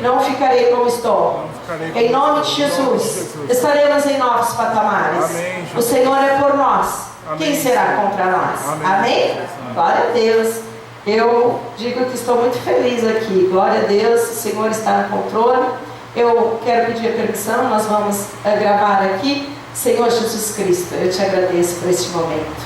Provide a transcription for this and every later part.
Não ficarei como estou. Em nome de Jesus, estaremos em novos patamares. O Senhor é por nós. Quem será contra nós? Amém? Glória a Deus. Eu digo que estou muito feliz aqui. Glória a Deus, o Senhor está no controle. Eu quero pedir a permissão, nós vamos gravar aqui. Senhor Jesus Cristo, eu te agradeço por este momento.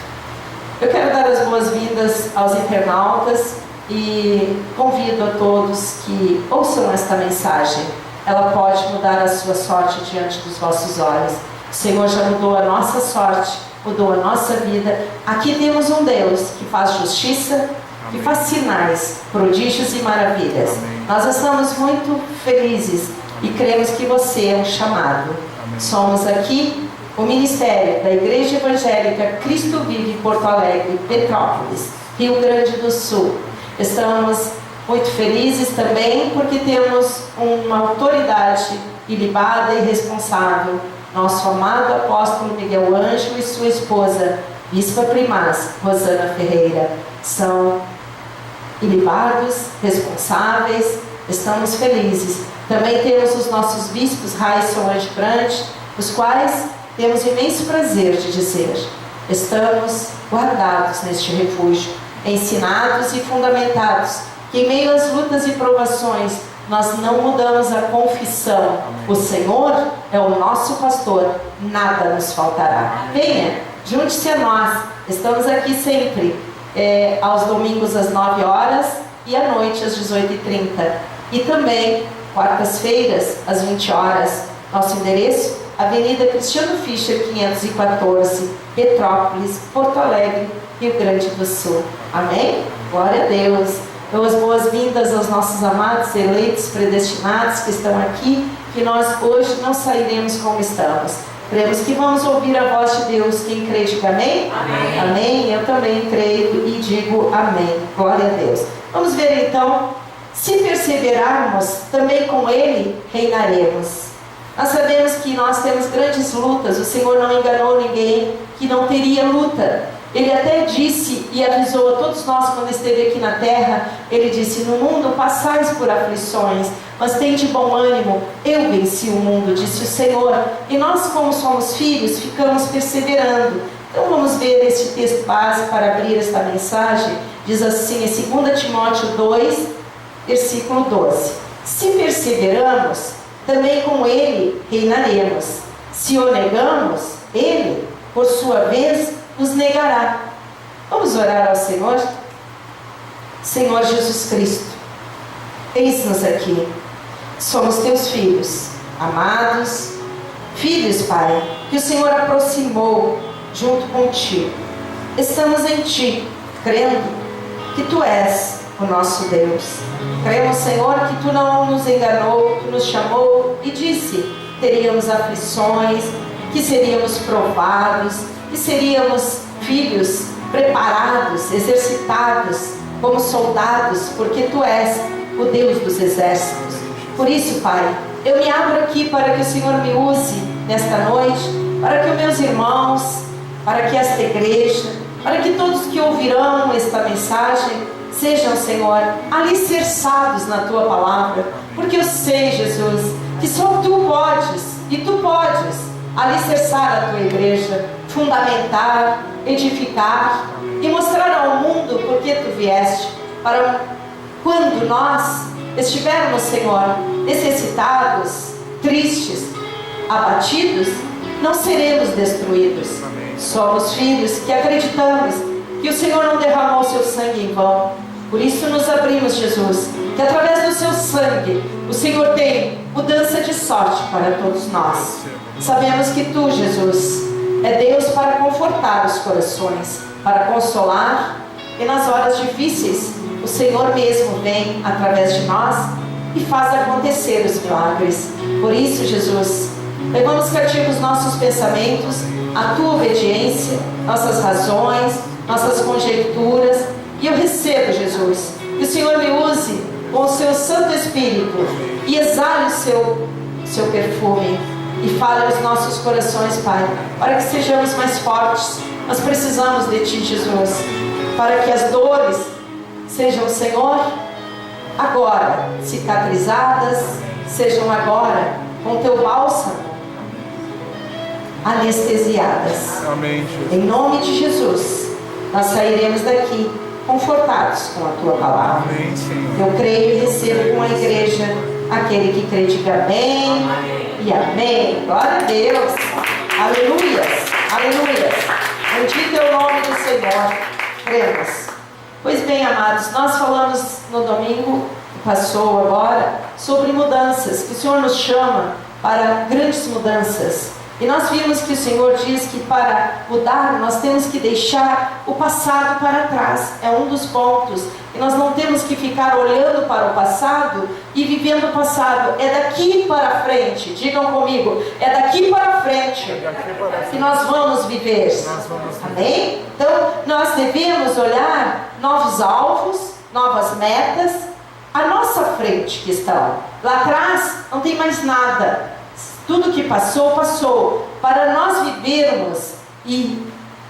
Eu quero dar as boas-vindas aos internautas e convido a todos que ouçam esta mensagem. Ela pode mudar a sua sorte diante dos vossos olhos. O Senhor já mudou a nossa sorte, mudou a nossa vida. Aqui temos um Deus que faz justiça, que faz sinais, prodígios e maravilhas. Nós estamos muito felizes e cremos que você é um chamado. Somos aqui o Ministério da Igreja Evangélica Cristo Vive Porto Alegre, Petrópolis, Rio Grande do Sul. Estamos muito felizes também porque temos uma autoridade ilibada e responsável, nosso amado apóstolo Miguel Ângelo e sua esposa, Bispa Primaz Rosana Ferreira. São ilibados, responsáveis, estamos felizes. Também temos os nossos bispos Raisson Angebrande, os quais temos imenso prazer de dizer: estamos guardados neste refúgio, ensinados e fundamentados, que em meio às lutas e provações, nós não mudamos a confissão. O Senhor é o nosso pastor, nada nos faltará. Venha, junte-se a nós, estamos aqui sempre, aos domingos às 9 horas e à noite às 18h30. E também, quartas-feiras, às 20 horas, nosso endereço, Avenida Cristiano Fischer, 514, Petrópolis, Porto Alegre, Rio Grande do Sul. Amém? Glória a Deus. Dou as boas-vindas aos nossos amados, eleitos, predestinados que estão aqui, que nós hoje não sairemos como estamos. Cremos que vamos ouvir a voz de Deus. Quem crê, diga amém? Amém. Amém. Eu também creio e digo amém. Glória a Deus. Vamos ver então, se perseverarmos, também com Ele reinaremos. Nós sabemos que nós temos grandes lutas. O Senhor não enganou ninguém que não teria luta. Ele até disse e avisou a todos nós quando esteve aqui na terra. Ele disse: no mundo passais por aflições, mas tende bom ânimo, eu venci o mundo, disse o Senhor. E nós, como somos filhos, ficamos perseverando. Então vamos ver este texto base para abrir esta mensagem. Diz assim em 2 Timóteo 2, versículo 12: se perseveramos, também com Ele reinaremos. Se o negamos, Ele, por sua vez, nos negará. Vamos orar ao Senhor? Senhor Jesus Cristo, eis-nos aqui. Somos teus filhos, amados, filhos, Pai, que o Senhor aproximou junto contigo. Estamos em Ti, crendo que Tu és o nosso Deus. Cremos, Senhor, que Tu não nos enganou, Tu nos chamou e disse: teríamos aflições, que seríamos provados, que seríamos filhos preparados, exercitados como soldados, porque Tu és o Deus dos exércitos. Por isso, Pai, eu me abro aqui para que o Senhor me use nesta noite, para que os meus irmãos, para que esta igreja, para que todos que ouvirão esta mensagem sejam, Senhor, alicerçados na Tua palavra, porque eu sei, Jesus, que só Tu podes, e Tu podes alicerçar a Tua igreja, fundamentar, edificar e mostrar ao mundo porque Tu vieste, para quando nós estivermos, Senhor, necessitados, tristes, abatidos, não seremos destruídos. Somos filhos que acreditamos que o Senhor não derramou o Seu sangue em vão. Por isso nos abrimos, Jesus, que através do Seu sangue o Senhor tem mudança de sorte para todos nós. Sabemos que Tu, Jesus, é Deus para confortar os corações, para consolar, e nas horas difíceis o Senhor mesmo vem através de nós e faz acontecer os milagres. Por isso, Jesus, levamos cativos nossos pensamentos, a Tua obediência, nossas razões, nossas conjecturas, e eu recebo, Jesus, que o Senhor me use com o Seu Santo Espírito e exale o seu perfume e fale aos nossos corações, Pai, para que sejamos mais fortes. Nós precisamos de Ti, Jesus, para que as dores sejam, Senhor, agora cicatrizadas, sejam agora com teu bálsamo anestesiadas. Amém, Jesus. Em nome de Jesus, nós sairemos daqui confortados com a tua palavra. Amém, Senhor. Eu creio e recebo com a igreja. Aquele que crê, diga amém e amém. Glória a Deus. Aleluias, aleluias. Bendito é o nome do Senhor. Cremos. Pois bem, amados, nós falamos no domingo que passou agora sobre mudanças, que o Senhor nos chama para grandes mudanças. E nós vimos que o Senhor diz que para mudar nós temos que deixar o passado para trás. É um dos pontos. E nós não temos que ficar olhando para o passado e vivendo o passado. É daqui para frente. Digam comigo. É daqui para frente que nós vamos viver. Amém? Então nós devemos olhar novos alvos, novas metas à nossa frente que estão. Lá atrás não tem mais nada. Tudo que passou, passou. Para nós vivermos e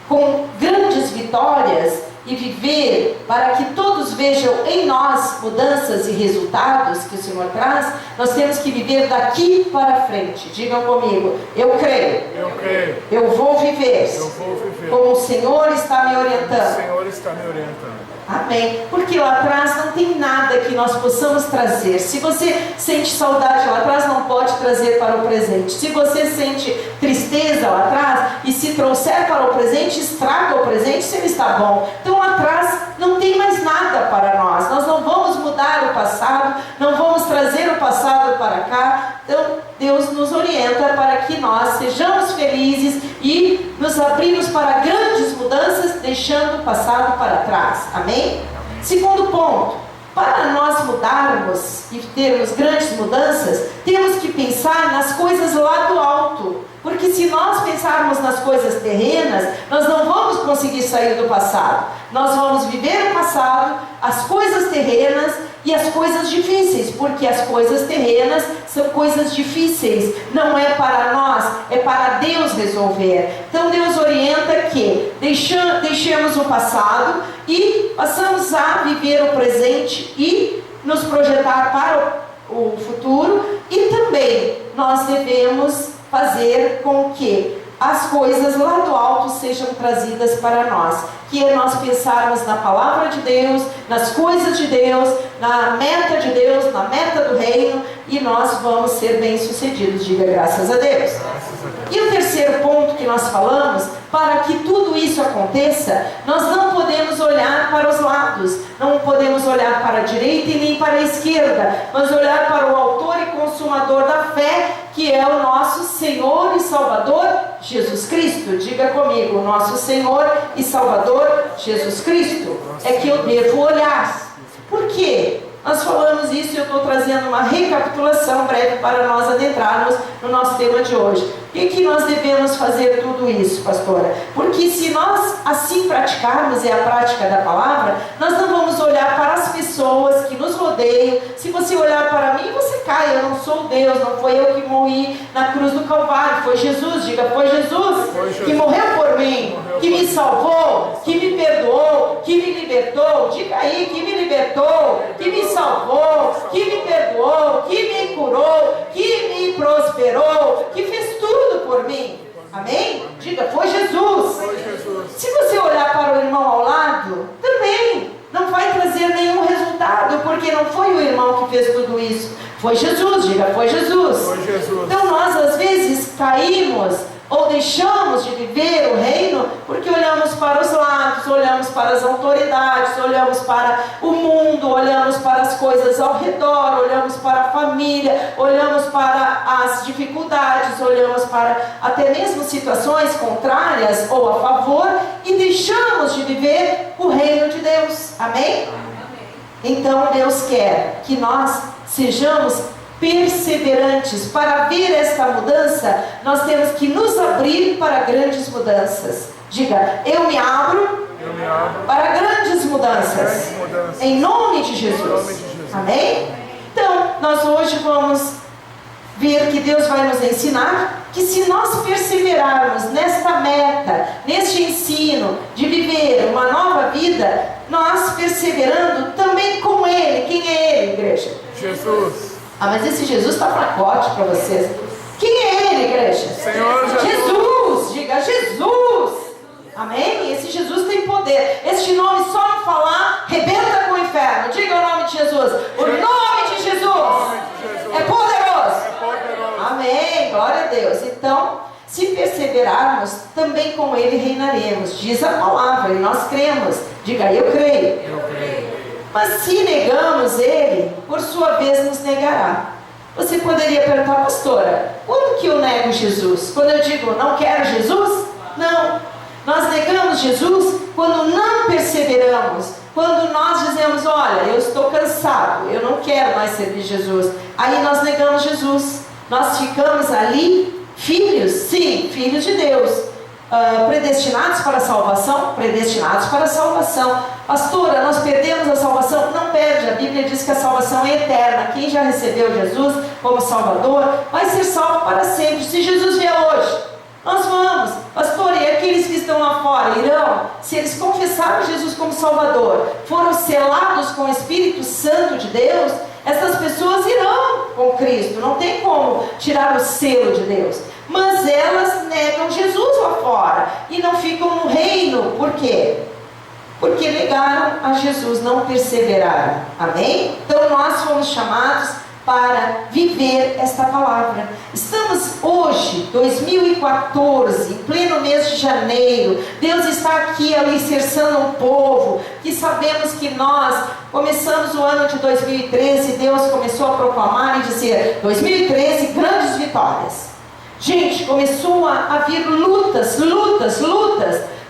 com grandes vitórias e viver para que todos vejam em nós mudanças e resultados que o Senhor traz, nós temos que viver daqui para frente. Digam comigo, eu creio. Eu creio. Eu vou viver. Eu vou viver. Como o Senhor está me orientando. O Senhor está me orientando. Amém. Porque lá atrás não tem nada que nós possamos trazer. Se você sente saudade lá atrás, não pode trazer para o presente. Se você sente tristeza lá atrás e se trouxer para o presente, estraga o presente se ele está bom. Então lá atrás não tem mais nada para nós. Nós não vamos mudar o passado, não vamos trazer o passado para cá. Então Deus nos orienta para que nós sejamos felizes e nos abrimos para grandes mudanças, deixando o passado para trás. Amém? Segundo ponto, para nós mudarmos e termos grandes mudanças, temos que pensar nas coisas lá do alto. Porque se nós pensarmos nas coisas terrenas, nós não vamos conseguir sair do passado. Nós vamos viver o passado, as coisas terrenas e as coisas difíceis. Porque as coisas terrenas são coisas difíceis. Não é para nós, é para Deus resolver. Então Deus orienta que deixemos o passado e passamos a viver o presente e nos projetar para o futuro. E também nós devemos fazer com que as coisas lá do alto sejam trazidas para nós. Que é nós pensarmos na palavra de Deus, nas coisas de Deus, na meta de Deus, na meta do reino, e nós vamos ser bem-sucedidos. Diga graças a Deus. E o terceiro ponto que nós falamos, para que tudo isso aconteça, nós não podemos olhar para os lados, não podemos olhar para a direita e nem para a esquerda, mas olhar para o autor e consumador da fé, que é o nosso Senhor e Salvador Jesus Cristo. Diga comigo, nosso Senhor e Salvador Jesus Cristo é que eu devo olhar. Por quê? Nós falamos isso e eu estou trazendo uma recapitulação breve para nós adentrarmos no nosso tema de hoje. Por que nós devemos fazer tudo isso, pastora? Porque se nós assim praticarmos, é a prática da palavra, nós não vamos olhar para as pessoas que nos rodeiam. Se você olhar para mim, você cai. Eu não sou Deus, não foi eu que morri na cruz do Calvário, foi Jesus. Diga, foi Jesus que morreu por mim, que me salvou, que me perdoou, que me libertou. Diga aí, que me libertou, que me salvou, que me perdoou, que me curou, que me prosperou, que fez tudo por mim. Amém? Diga, foi Jesus. Se você olhar para o irmão ao lado, também não vai trazer nenhum resultado, porque não foi o irmão que fez tudo isso, foi Jesus. Diga, foi Jesus. Então nós às vezes caímos ou deixamos de viver o reino porque olhamos para os lados, olhamos para as autoridades, olhamos para o mundo, olhamos para as coisas ao redor, olhamos para a família, olhamos para as dificuldades, olhamos para até mesmo situações contrárias ou a favor e deixamos de viver o reino de Deus. Amém? Então Deus quer que nós sejamos perseverantes. Para ver esta mudança, nós temos que nos abrir para grandes mudanças. Diga, eu me abro para grandes mudanças. Em nome de Jesus. Amém? Então, nós hoje vamos ver que Deus vai nos ensinar que se nós perseverarmos nesta meta, neste ensino de viver uma nova vida, nós perseverando também com Ele. Quem é Ele, igreja? Jesus. Ah, mas esse Jesus está fracote para vocês. Quem é Ele, igreja? Senhor Jesus. Jesus, diga Jesus. Amém? Esse Jesus tem poder. Este nome, só em falar, rebenta com o inferno. Diga o nome de Jesus. O nome de Jesus é poderoso. Amém, glória a Deus. Então, se perseverarmos, também com Ele reinaremos. Diz a palavra e nós cremos. Diga, eu creio. Eu creio. Mas se negamos Ele, por sua vez nos negará. Você poderia perguntar, pastora, quando que eu nego Jesus? Quando eu digo, não quero Jesus? Não. Nós negamos Jesus quando não perseveramos. Quando nós dizemos, olha, eu estou cansado, eu não quero mais servir Jesus. Aí nós negamos Jesus. Nós ficamos ali, filhos, sim, filhos de Deus. Predestinados para a salvação? Predestinados para a salvação. Pastora, nós perdemos a salvação? Não perde, a Bíblia diz que a salvação é eterna. Quem já recebeu Jesus como Salvador vai ser salvo para sempre. Se Jesus vier hoje, nós vamos. Pastor, e aqueles que estão lá fora irão? Se eles confessaram Jesus como Salvador, foram selados com o Espírito Santo de Deus, essas pessoas irão com Cristo. Não tem como tirar o selo de Deus. Mas elas negam Jesus lá fora e não ficam no reino. Por quê? Porque negaram a Jesus, não perseveraram. Amém? Então nós fomos chamados para viver esta palavra. Estamos hoje, 2014, em pleno mês de janeiro. Deus está aqui alicerçando um povo, que sabemos que nós começamos o ano de 2013, Deus começou a proclamar e dizer, 2013, grandes vitórias. Gente, começou a vir lutas.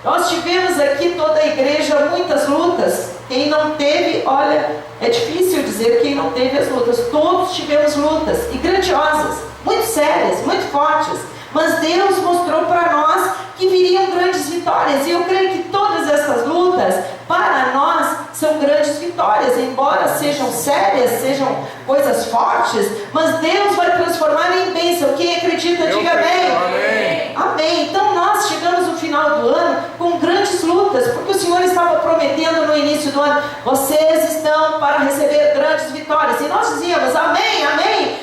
Nós tivemos aqui toda a igreja muitas lutas. Quem não teve, olha, é difícil dizer quem não teve as lutas. Todos tivemos lutas, e grandiosas, muito sérias, muito fortes. Mas Deus mostrou para nós que viriam grandes vitórias. E eu creio que todas essas lutas, para nós, são grandes vitórias. Embora sejam sérias, sejam coisas fortes, mas Deus vai transformar em bênção. Quem acredita, diga amém. Amém. Então nós chegamos no final do ano com grandes lutas, porque o Senhor estava prometendo no início do ano, vocês estão para receber grandes vitórias. E nós dizíamos, amém, amém.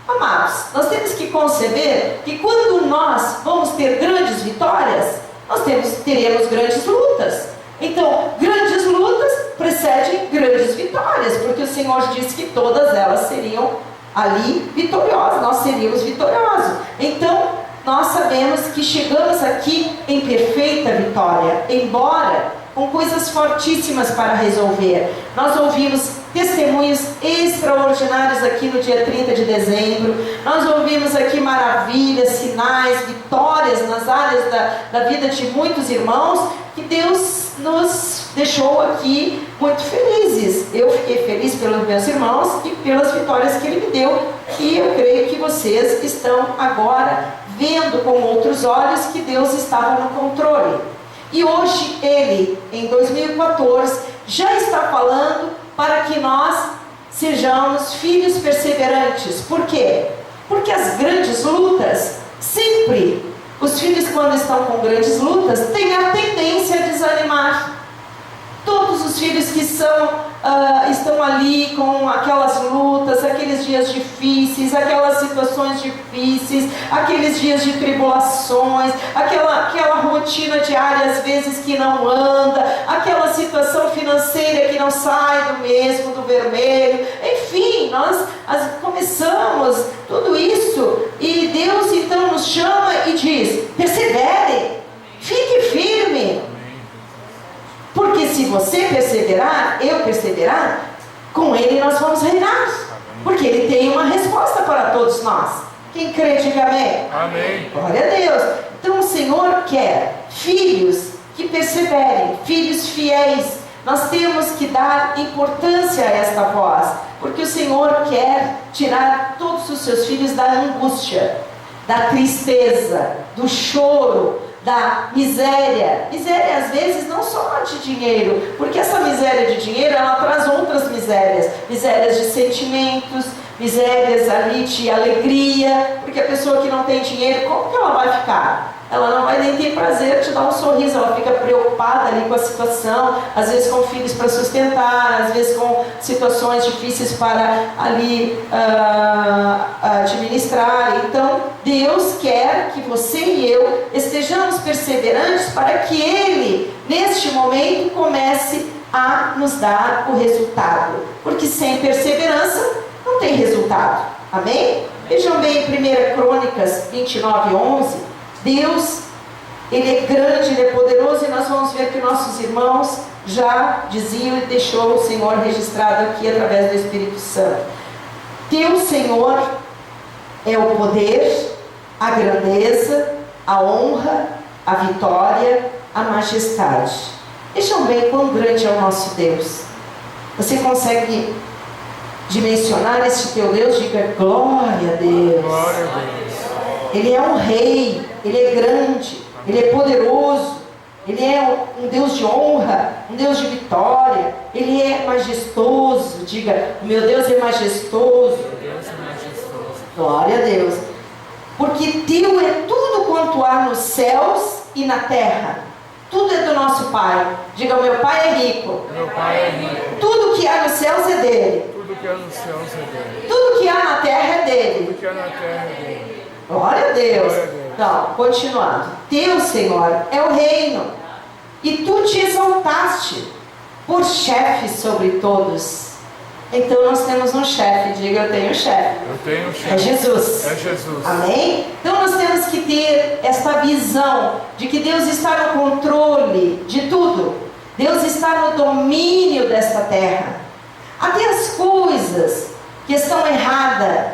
Amados, nós temos que conceber que quando nós vamos ter grandes vitórias, nós teremos grandes lutas. Então, grandes lutas precedem grandes vitórias, porque o Senhor disse que todas elas seriam ali vitoriosas, nós seríamos vitoriosos. Então, nós sabemos que chegamos aqui em perfeita vitória, embora com coisas fortíssimas para resolver. Nós ouvimos testemunhos extraordinários aqui no dia 30 de dezembro. Nós ouvimos aqui maravilhas, sinais, vitórias nas áreas da vida de muitos irmãos, que Deus nos deixou aqui muito felizes. Eu fiquei feliz pelos meus irmãos e pelas vitórias que Ele me deu. E eu creio que vocês estão agora vendo com outros olhos que Deus estava no controle. E hoje Ele, em 2014, já está falando para que nós sejamos filhos perseverantes. Por quê? Porque as grandes lutas, sempre, os filhos quando estão com grandes lutas, têm a tendência a desanimar. Todos os filhos que estão ali com aquelas lutas, aqueles dias difíceis, aquelas situações difíceis, aqueles dias de tribulações, aquela rotina diária às vezes que não anda, aquela situação financeira que não sai do mesmo, do vermelho. Enfim, nós começamos tudo isso e Deus então nos chama e diz, persevere, fique firme. Porque se você perseverar, eu perseverar, com Ele nós vamos reinar. Porque Ele tem uma resposta para todos nós. Quem crê, diga amém. Amém. Glória a Deus. Então o Senhor quer filhos que perseverem, filhos fiéis. Nós temos que dar importância a esta voz. Porque o Senhor quer tirar todos os seus filhos da angústia, da tristeza, do choro, da miséria. Miséria às vezes não só de dinheiro, porque essa miséria de dinheiro ela traz outras misérias, misérias de sentimentos, misérias ali de alegria, porque a pessoa que não tem dinheiro, como que ela vai ficar? ela não vai nem ter prazer te dar um sorriso, ela fica preocupada ali com a situação, às vezes com filhos para sustentar, às vezes com situações difíceis para ali administrar. Então Deus quer que você e eu estejamos perseverantes para que Ele, neste momento, comece a nos dar o resultado, porque sem perseverança não tem resultado. Amém? Vejam bem em 1 Crônicas 29:11, Deus, Ele é grande, Ele é poderoso, e nós vamos ver que nossos irmãos já diziam e deixou o Senhor registrado aqui através do Espírito Santo. Teu Senhor é o poder, a grandeza, a honra, a vitória, a majestade. Vejam bem quão grande é o nosso Deus. Você consegue dimensionar este teu Deus? Diga glória a Deus. Glória a Deus. Ele é um rei, Ele é grande, Ele é poderoso, Ele é um Deus de honra, um Deus de vitória, Ele é majestoso. Diga, o meu Deus é majestoso. Glória a Deus. Porque teu é tudo quanto há nos céus e na terra. Tudo é do nosso Pai. Diga, o meu Pai é rico. Meu Pai é rico. Tudo que há nos céus é dele. Tudo que há nos céus é dele. Tudo que há na terra é dele. Tudo que há na terra é dele. Glória a Deus. Glória a Deus. Então, continuando. Teu, Senhor, é o reino, e tu te exaltaste por chefe sobre todos. Então nós temos um chefe. Diga, eu tenho um chefe. Eu tenho um chefe. É Jesus. É Jesus. Amém? Então nós temos que ter esta visão de que Deus está no controle de tudo. Deus está no domínio desta terra. Até as coisas que estão erradas,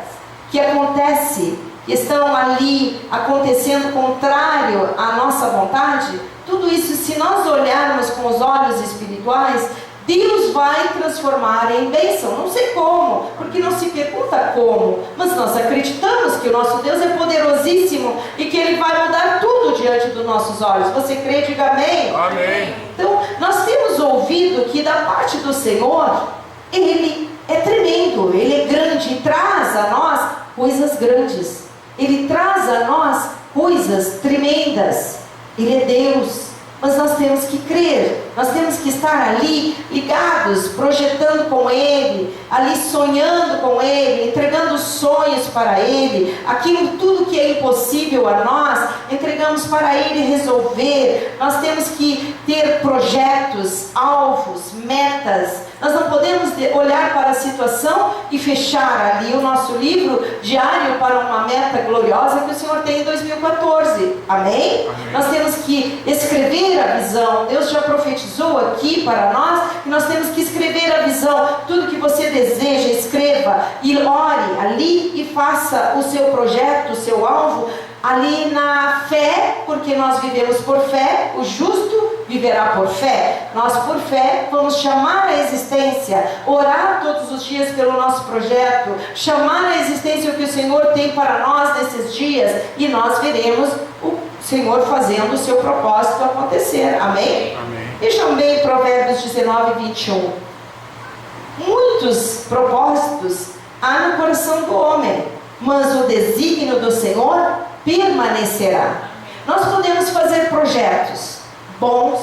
que acontecem, que estão ali acontecendo contrário à nossa vontade, tudo isso, se nós olharmos com os olhos espirituais, Deus vai transformar em bênção. Não sei como, porque não se pergunta como, mas nós acreditamos que o nosso Deus é poderosíssimo e que Ele vai mudar tudo diante dos nossos olhos. Você crê? Diga amém. Amém. Então, nós temos ouvido que da parte do Senhor, Ele é tremendo, Ele é grande e traz a nós coisas grandes. Ele traz a nós coisas tremendas. Ele é Deus. Mas nós temos que crer, nós temos que estar ali ligados, projetando com Ele, ali sonhando com Ele, entregando sonhos para Ele. Aquilo tudo que é impossível a nós, entregamos para Ele resolver. Nós temos que ter projetos, alvos, metas. Nós não podemos olhar para a situação e fechar ali o nosso livro diário para uma meta gloriosa que o Senhor tem em 2014. Amém? Amém. Nós temos que escrever a visão. Deus já profetizou aqui para nós que nós temos que escrever a visão. Tudo que você deseja, escreva e ore ali e faça o seu projeto, o seu alvo ali na fé, porque nós vivemos por fé. O justo viverá por fé. Nós por fé vamos chamar a existência, orar todos os dias pelo nosso projeto, chamar a existência o que o Senhor tem para nós nesses dias, e nós veremos o Senhor fazendo o seu propósito acontecer. Amém? Amém. Vejam bem Provérbios 19:21. Muitos propósitos há no coração do homem, mas o desígnio do Senhor permanecerá. Nós podemos fazer projetos bons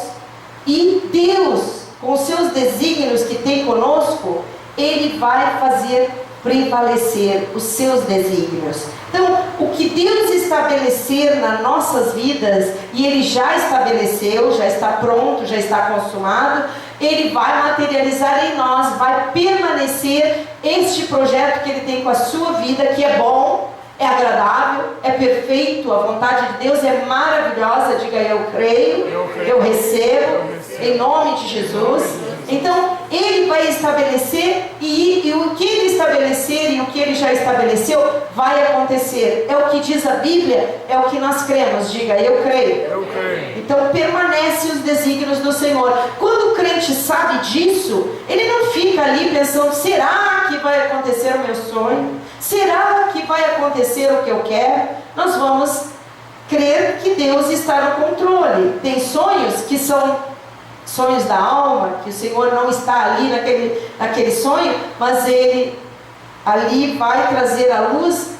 e Deus, com os seus desígnios que tem conosco, Ele vai fazer prevalecer os seus desígnios. Então, o que Deus estabelecer nas nossas vidas, e Ele já estabeleceu, já está pronto, já está consumado, Ele vai materializar em nós, vai permanecer este projeto que Ele tem com a sua vida, que é bom, é agradável, é perfeito. A vontade de Deus é maravilhosa. Diga, eu creio, eu recebo, em nome de Jesus. Então, Ele vai estabelecer, e o que Ele estabelecer e o que Ele já estabeleceu vai acontecer. É o que diz a Bíblia, é o que nós cremos. Diga, eu creio. Eu creio. Então, permanece os desígnios do Senhor. Quando o crente sabe disso, ele não fica ali pensando, será que vai acontecer o meu sonho? Será que vai acontecer o que eu quero? Nós vamos crer que Deus está no controle. Tem sonhos que são sonhos da alma, que o Senhor não está ali naquele sonho, mas Ele ali vai trazer à luz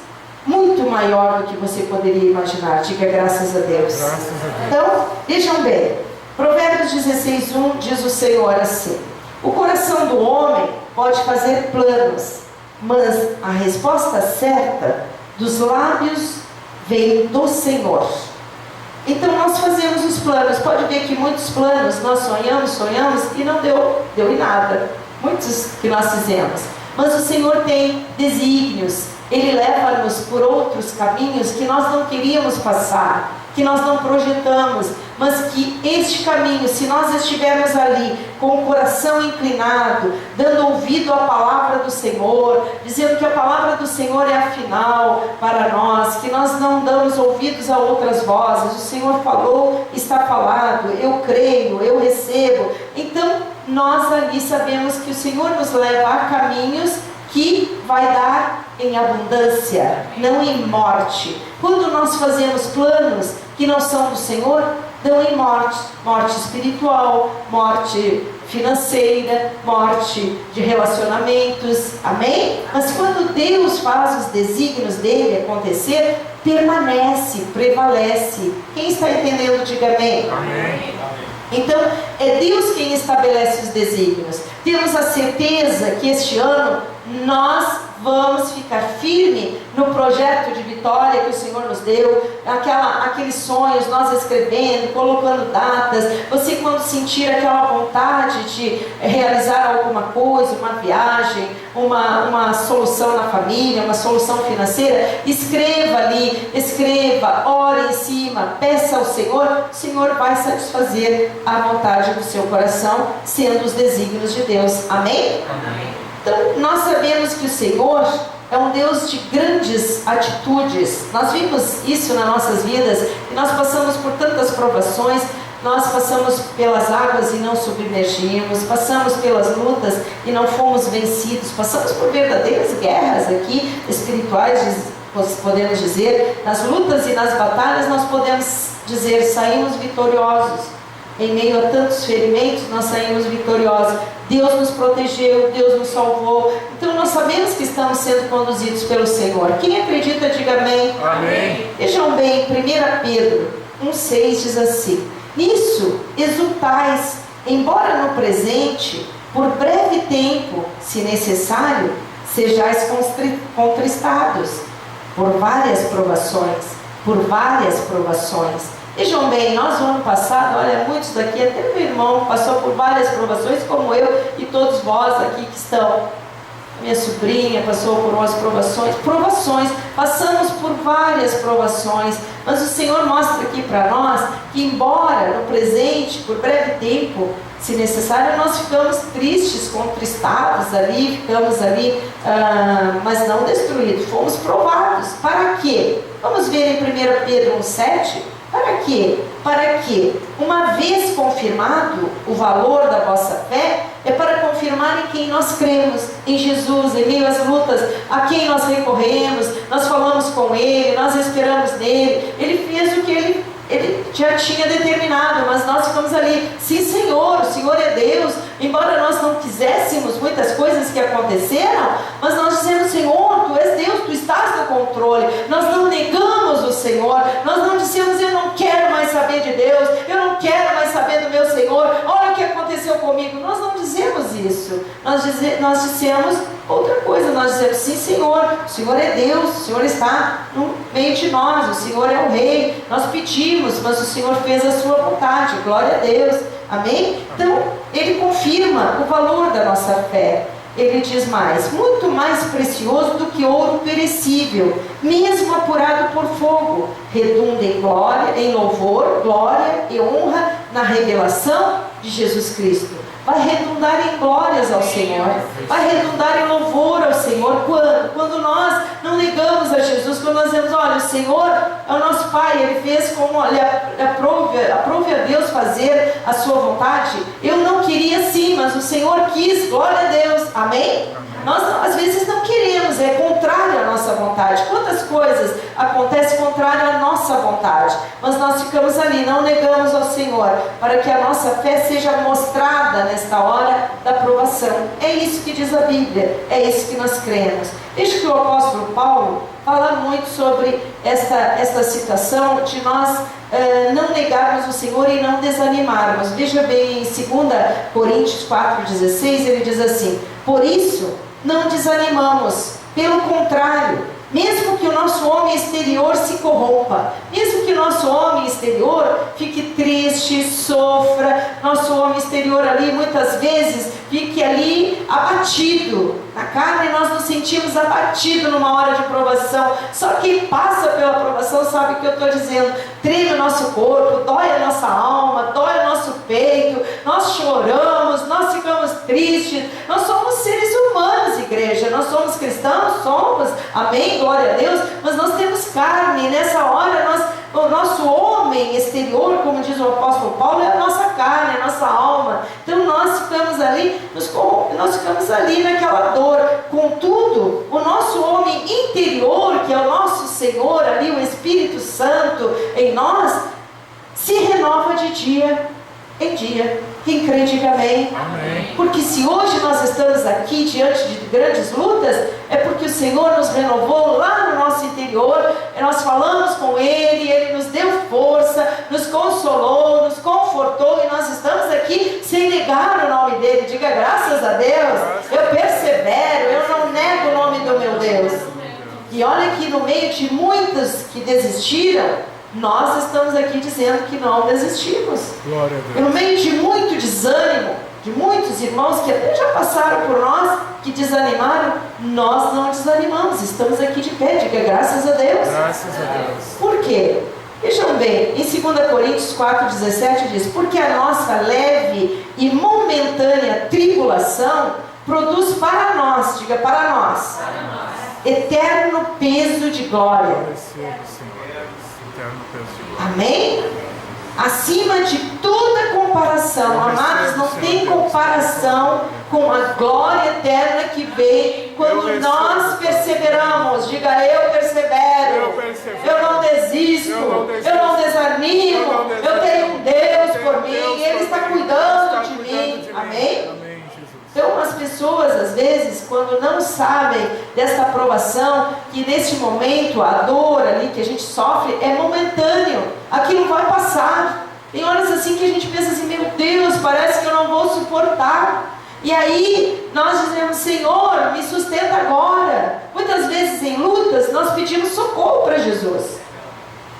muito maior do que você poderia imaginar. Diga graças a Deus. Graças a Deus. Então, vejam bem, Provérbios 16:1 diz o Senhor assim: o coração do homem pode fazer planos, mas a resposta certa dos lábios vem do Senhor. Então nós fazemos os planos. Pode ver que muitos planos nós sonhamos e não deu em nada. Muitos que nós fizemos. Mas o Senhor tem desígnios. Ele leva-nos por outros caminhos que nós não queríamos passar, que nós não projetamos, mas que este caminho, se nós estivermos ali com o coração inclinado, dando ouvido à palavra do Senhor, dizendo que a palavra do Senhor é a final para nós, que nós não damos ouvidos a outras vozes, o Senhor falou, está falado, eu creio, eu recebo. Então nós ali sabemos que o Senhor nos leva a caminhos que vai dar em abundância, não em morte. Quando nós fazemos planos que não são do Senhor, dão em morte. Morte espiritual, morte financeira, morte de relacionamentos. Amém? Mas quando Deus faz os desígnios dele acontecer, permanece, prevalece. Quem está entendendo, diga amém. Amém. Então, é Deus quem estabelece os desígnios. Temos a certeza que este ano nós vamos ficar firme no projeto de vitória que o Senhor nos deu, aqueles sonhos, nós escrevendo, colocando datas. Você, quando sentir aquela vontade de realizar alguma coisa, uma viagem, uma solução na família, uma solução financeira, escreva ali, ore em cima, peça ao Senhor. O Senhor vai satisfazer a vontade do seu coração, sendo os desígnios de Deus. Amém? Amém. Então, nós sabemos que o Senhor é um Deus de grandes atitudes. Nós vimos isso nas nossas vidas, e nós passamos por tantas provações. Nós passamos pelas águas e não submergimos, passamos pelas lutas e não fomos vencidos, passamos por verdadeiras guerras aqui, espirituais, podemos dizer. Nas lutas e nas batalhas nós podemos dizer, saímos vitoriosos. Em meio a tantos ferimentos, nós saímos vitoriosos. Deus nos protegeu, Deus nos salvou. Então nós sabemos que estamos sendo conduzidos pelo Senhor. Quem acredita, diga amém. Amém. Vejam bem, 1 Pedro 1,6 diz assim: nisso exultais, embora no presente, por breve tempo, se necessário, sejais contristados por várias provações. Vejam bem, nós no ano passado, olha, muitos daqui, até meu irmão passou por várias provações, como eu e todos vós aqui que estão. Minha sobrinha passou por umas provações, passamos por várias provações, mas o Senhor mostra aqui para nós que, embora no presente, por breve tempo, se necessário, nós ficamos tristes, contristados ali, mas não destruídos, fomos provados. Para quê? Vamos ver em 1 Pedro 1,7. Para quê? Para que, uma vez confirmado o valor da vossa fé, é para confirmar em quem nós cremos, em Jesus, em meio às lutas, a quem nós recorremos, nós falamos com Ele, nós esperamos nele. Ele fez o que Ele já tinha determinado, mas nós ficamos ali, sim Senhor, o Senhor é Deus. Embora nós não quiséssemos muitas coisas que aconteceram, mas nós dizemos, Senhor, Tu és Deus, Tu estás no controle. Nós não negamos o Senhor, nós não dissemos, eu não quero mais saber de Deus, eu não quero mais saber do meu Senhor, olha o que aconteceu comigo. Nós não dizemos isso, nós dissemos outra coisa, nós dizemos, sim Senhor, o Senhor é Deus, o Senhor está no meio de nós, o Senhor é o Rei, nós pedimos, mas o Senhor fez a sua vontade, glória a Deus, amém? Então, Ele confirma o valor da nossa fé. Ele diz mais, muito mais precioso do que ouro perecível, mesmo apurado por fogo, redunda em glória, em louvor, glória e honra na revelação de Jesus Cristo. Vai redundar em glórias ao Senhor, vai redundar em louvor ao Senhor. Quando nós não negamos a Jesus, quando nós dizemos, olha, o Senhor é o nosso Pai, Ele fez como, olha, aprove a Deus fazer a sua vontade. Eu não queria sim, mas o Senhor quis, glória a Deus, amém? Nós às vezes não queremos, é contrário à nossa vontade. Quantas coisas acontecem contrário à nossa vontade, mas nós ficamos ali, não negamos ao Senhor, para que a nossa fé seja mostrada nesta hora da provação. É isso que diz a Bíblia, é isso que nós cremos. Veja que o apóstolo Paulo, fala muito sobre esta situação de nós não negarmos o Senhor e não desanimarmos. Veja bem, em 2 Coríntios 4,16, ele diz assim: por isso não desanimamos, pelo contrário, mesmo que o nosso homem exterior se corrompa, mesmo que o nosso homem exterior fique triste, sofra, nosso homem exterior ali muitas vezes fique ali abatido. Na carne nós nos sentimos abatidos numa hora de provação. Só quem passa pela provação sabe o que eu estou dizendo. Treme o nosso corpo, dói a nossa alma, dói o nosso peito, nós choramos, nós ficamos tristes. Nós somos seres humanos, igreja. Nós somos cristãos, somos, amém, glória a Deus. Mas nós temos carne, e nessa hora o nosso homem exterior, como diz o apóstolo Paulo, é a nossa carne, a nossa alma. Então nós ficamos ali, nós ficamos ali naquela dor. Contudo, o nosso homem interior, que é o nosso Senhor ali, o Espírito Santo em nós, se renova de dia em dia. Quem crê, diga amém. Amém. Porque se hoje nós estamos aqui diante de grandes lutas, é porque o Senhor nos renovou lá no nosso interior. Nós falamos com Ele, Ele nos deu força, nos consolou, nos confortou, e nós estamos aqui sem negar o nome dEle. Diga graças a Deus. Eu persevero, eu não nego o nome do meu Deus. E olha que no meio de muitos que desistiram, nós estamos aqui dizendo que não desistimos. Glória a Deus. E no meio de muito desânimo, de muitos irmãos que até já passaram por nós, que desanimaram, nós não desanimamos, estamos aqui de pé, diga graças a Deus. Graças a Deus. Por quê? Vejam bem, em 2 Coríntios 4,17 diz: porque a nossa leve e momentânea tribulação produz para nós, diga para nós, eterno peso de glória. Amém? Acima de toda comparação, amados, não tem comparação com a glória eterna que vem quando nós perseveramos. Diga: eu persevero, eu não desisto, eu não desanimo, eu tenho um Deus por mim, Ele está cuidando de mim. Amém? Então as pessoas às vezes, quando não sabem dessa provação, que neste momento a dor ali que a gente sofre é momentâneo, aquilo vai passar. Tem horas assim que a gente pensa assim: meu Deus, parece que eu não vou suportar. E aí nós dizemos: Senhor, me sustenta agora. Muitas vezes em lutas nós pedimos socorro para Jesus.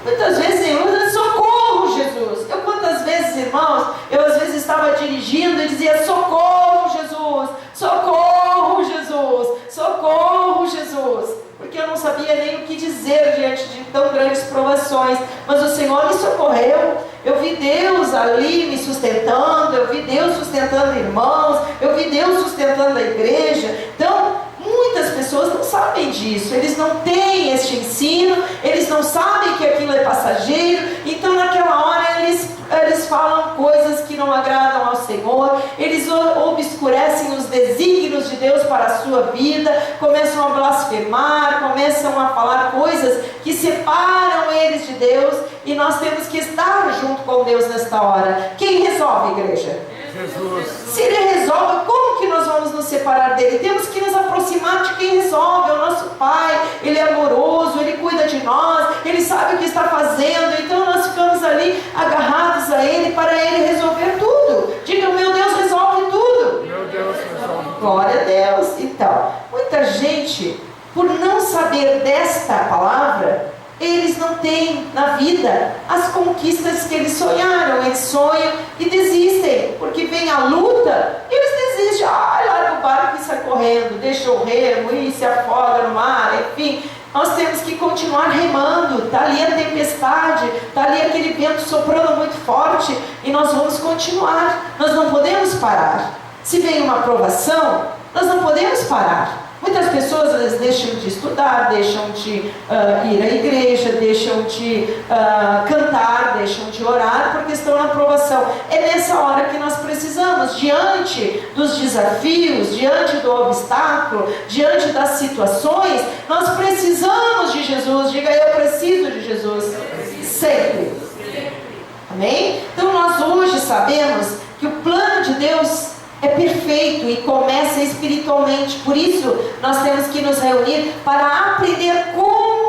Muitas vezes em lutas: socorro, Jesus. Eu quantas vezes, irmãos, eu às vezes estava dirigindo e dizia: socorro, Jesus, socorro, Jesus, socorro, Jesus, porque eu não sabia nem o que dizer diante de tão grandes provações. Mas o Senhor me socorreu. Eu vi Deus ali me sustentando, eu vi Deus sustentando irmãos, eu vi Deus sustentando a igreja. Então muitas pessoas não sabem disso, eles não têm este ensino, eles não sabem que aquilo é passageiro. Então naquela hora eles falam coisas que não agradam ao Senhor, eles obscurecem os desígnios de Deus para a sua vida, começam a blasfemar, começam a falar coisas que separam eles de Deus. E nós temos que estar junto com Deus nesta hora. Quem resolve, igreja? Jesus. Se Ele resolve, como que nós vamos nos separar dEle? Temos que nos aproximar de quem resolve. É o nosso Pai, Ele é amoroso, Ele cuida de nós, Ele sabe o que está fazendo. Então nós ficamos ali agarrados a Ele, para Ele resolver tudo. Diga: meu Deus resolve tudo. Meu Deus resolve tudo. Glória a Deus. Então, muita gente, por não saber desta palavra, eles não têm na vida as conquistas que eles sonharam. Eles sonham e desistem, porque vem a luta e eles desistem. Larga o barco e sai correndo, deixa o remo e se afoga no mar. Enfim, nós temos que continuar remando. Está ali a tempestade, está ali aquele vento soprando muito forte, e nós vamos continuar. Nós não podemos parar. Se vem uma provação, nós não podemos parar. Muitas pessoas às vezes deixam de estudar, deixam de ir à igreja, deixam de cantar, deixam de orar, porque estão na provação. É nessa hora que nós precisamos, diante dos desafios, diante do obstáculo, diante das situações, nós precisamos de Jesus. Diga: eu preciso de Jesus sempre. Amém? Então nós hoje sabemos que o plano de Deus é perfeito e começa espiritualmente. Por isso nós temos que nos reunir para aprender como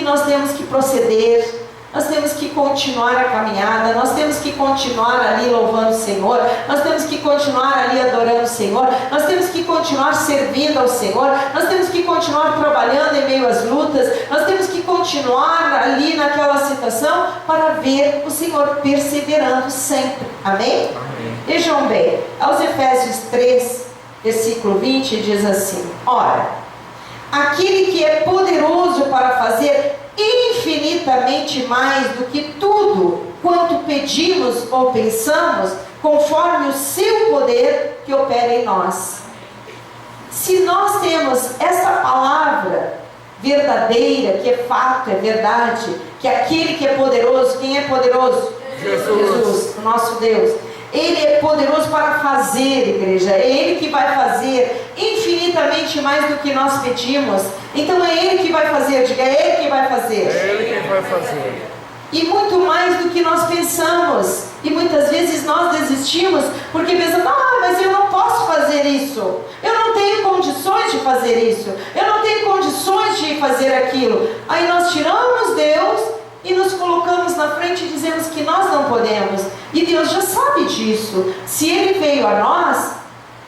nós temos que proceder, nós temos que continuar a caminhada, nós temos que continuar ali louvando o Senhor, nós temos que continuar ali adorando o Senhor, nós temos que continuar servindo ao Senhor, nós temos que continuar trabalhando em meio às lutas, nós temos que continuar ali naquela situação para ver o Senhor perseverando sempre. Amém? Amém. Vejam bem, aos Efésios 3, versículo 20, diz assim: ora, aquele que é poderoso para fazer infinitamente mais do que tudo quanto pedimos ou pensamos, conforme o seu poder que opera em nós. Se nós temos essa palavra verdadeira, que é fato, é verdade, que aquele que é poderoso, quem é poderoso? Jesus, o nosso Deus. Ele é poderoso para fazer, igreja. É Ele que vai fazer infinitamente mais do que nós pedimos. Então é Ele que vai fazer. Diga, é Ele que vai fazer. É Ele quem vai fazer. E muito mais do que nós pensamos. E muitas vezes nós desistimos porque pensamos: mas eu não posso fazer isso. Eu não tenho condições de fazer isso. Eu não tenho condições de fazer aquilo. Aí nós tiramos Deus e nos colocamos na frente e dizemos que nós não podemos. E Deus já sabe disso. Se Ele veio a nós,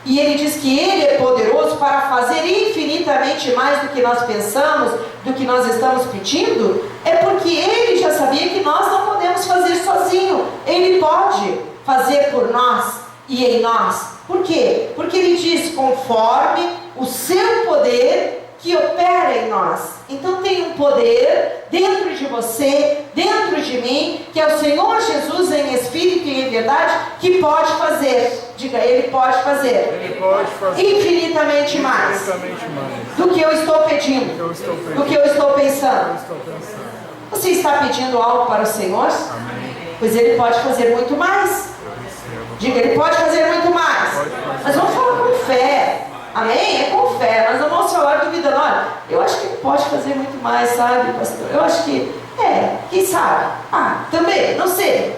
e Ele diz que Ele é poderoso para fazer infinitamente mais do que nós pensamos, do que nós estamos pedindo, é porque Ele já sabia que nós não podemos fazer sozinho. Ele pode fazer por nós e em nós. Por quê? Porque Ele diz: conforme o seu poder que opera em nós. Então tem um poder dentro de você, dentro de mim, que é o Senhor Jesus em espírito e em verdade, que pode fazer. Diga, Ele pode fazer. Ele pode fazer infinitamente mais do que eu estou pedindo, do que eu estou pensando. Você está pedindo algo para o Senhor? Amém. Pois Ele pode fazer muito mais. Diga, Ele pode fazer muito mais. Mas vamos falar com fé. Amém? É com fé. Nós não vamos falar duvidando. Olha, eu acho que Ele pode fazer muito mais, sabe, pastor? Eu acho que, quem sabe? Também, não sei.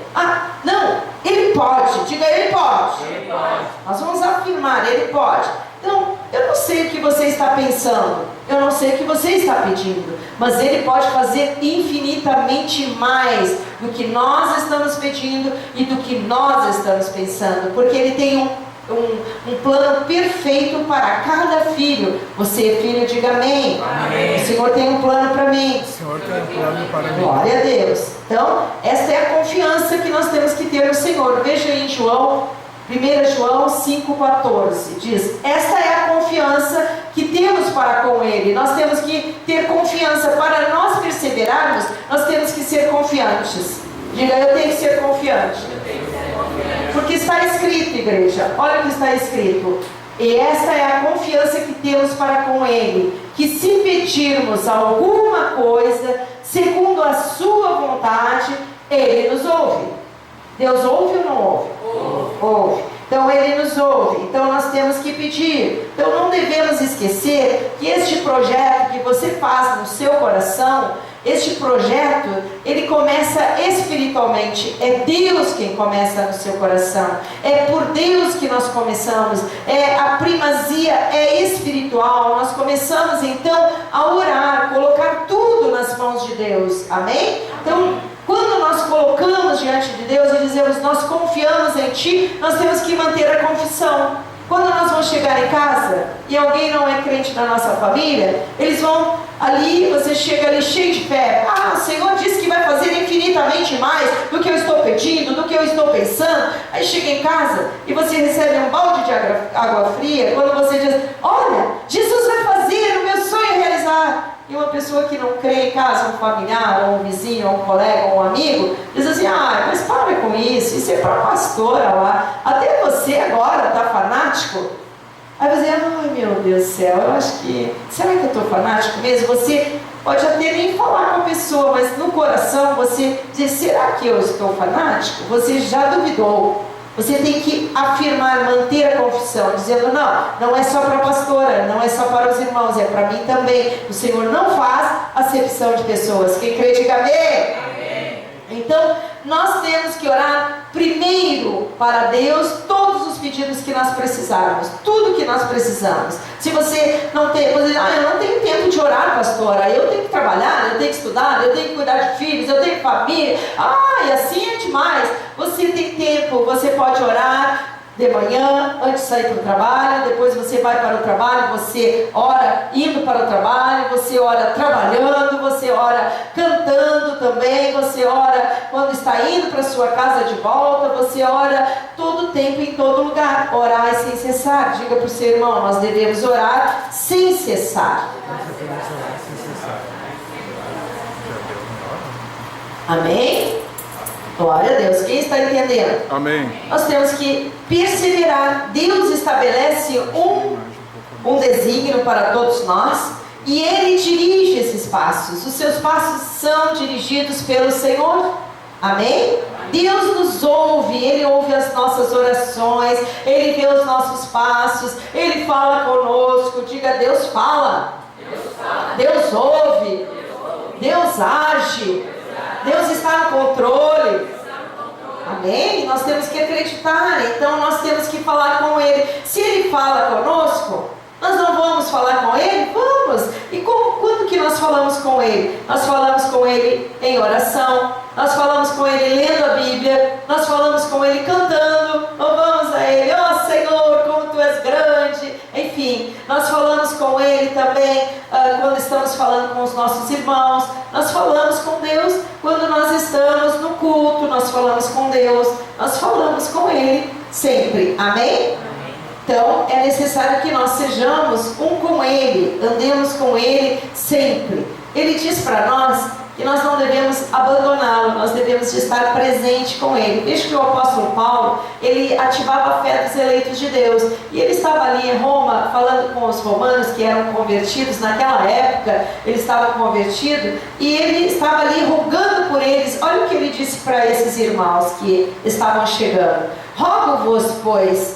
Não, Ele pode. Diga, Ele pode. Ele pode. Nós vamos afirmar, Ele pode. Então, eu não sei o que você está pensando, eu não sei o que você está pedindo, mas Ele pode fazer infinitamente mais do que nós estamos pedindo e do que nós estamos pensando, porque Ele tem um plano perfeito para cada filho. Você é filho, diga amém. Amém. O Senhor tem um plano para mim. O Senhor tem um plano para mim. Glória a Deus. Então, esta é a confiança que nós temos que ter no Senhor. Veja aí em João, 1 João 5,14. Diz: esta é a confiança que temos para com Ele. Nós temos que ter confiança. Para nós perseverarmos, nós temos que ser confiantes. Diga, eu tenho que ser confiante. Porque está escrito, igreja, olha o que está escrito: e esta é a confiança que temos para com Ele, que se pedirmos alguma coisa segundo a sua vontade, Ele nos ouve. Deus ouve ou não ouve? Ouve. Então Ele nos ouve. Então nós temos que pedir. Então não devemos esquecer que este projeto que você faz no seu coração, este projeto, ele começa espiritualmente. É Deus quem começa no seu coração. É por Deus que nós começamos. A primazia é espiritual. Nós começamos então a orar, colocar tudo nas mãos de Deus. Amém? Então, quando nós colocamos diante de Deus e dizemos: nós confiamos em Ti, nós temos que manter a confissão. Quando nós vamos chegar em casa e alguém não é crente da nossa família, eles vão ali, você chega ali cheio de fé: o Senhor disse que vai fazer infinitamente mais do que eu estou pedindo, do que eu estou pensando. Aí chega em casa e você recebe um balde de água fria, quando você diz: olha, Jesus vai fazer o meu sonho realizar. E uma pessoa que não crê em casa, um familiar, ou um vizinho, ou um colega, ou um amigo, diz assim: mas para com isso é para a pastora lá. Até você agora está fanático. Aí você: ai meu Deus do céu, eu acho que, será que eu estou fanático mesmo? Você pode até nem falar com a pessoa, mas no coração você diz: será que eu estou fanático? Você já duvidou. Você tem que afirmar, manter a confissão, dizendo: não é só para a pastora, não é só para os irmãos, é para mim também. O Senhor não faz acepção de pessoas. Quem crê, diga amém. Amém. Então, nós temos que orar primeiro para Deus todos os pedidos que nós precisarmos, tudo que nós precisamos. Se você não tem, você diz, eu não tenho tempo de orar, pastora, eu tenho que trabalhar, eu tenho que estudar, eu tenho que cuidar de filhos, eu tenho família, assim é demais. Você tem tempo, você pode orar de manhã, antes de sair para o trabalho, depois você vai para o trabalho, você ora indo para o trabalho, você ora trabalhando, você ora cantando também, você ora quando está indo para a sua casa de volta, você ora todo o tempo, em todo lugar. Orar sem cessar. Diga para o seu irmão, nós devemos orar sem cessar. Amém? Glória a Deus. Quem está entendendo? Amém. Nós temos que perseverar. Deus estabelece um desígnio para todos nós e Ele dirige esses passos. Os seus passos são dirigidos pelo Senhor. Amém? Deus nos ouve, Ele ouve as nossas orações, Ele vê os nossos passos, Ele fala conosco. Diga, Deus fala. Deus ouve. Deus age. Deus está no controle. Amém? Nós temos que acreditar. Então nós temos que falar com Ele. Se Ele fala conosco, nós não vamos falar com Ele? Vamos! E quando que nós falamos com Ele? Nós falamos com Ele em oração, nós falamos com Ele lendo a Bíblia, nós falamos com Ele cantando, louvamos a Ele, Senhor, como Tu és grande. Enfim, nós falamos com Ele também quando estamos falando com os nossos irmãos, nós falamos com Deus quando nós estamos no culto, nós falamos com Deus, nós falamos com Ele sempre. Amém? Então, é necessário que nós sejamos um com Ele, andemos com Ele sempre. Ele diz para nós que nós não devemos abandoná-lo, nós devemos estar presente com Ele. Veja que o apóstolo Paulo, ele ativava a fé dos eleitos de Deus. E ele estava ali em Roma, falando com os romanos que eram convertidos. Naquela época, ele estava convertido, e ele estava ali rogando por eles. Olha o que ele disse para esses irmãos que estavam chegando. Rogo-vos, pois,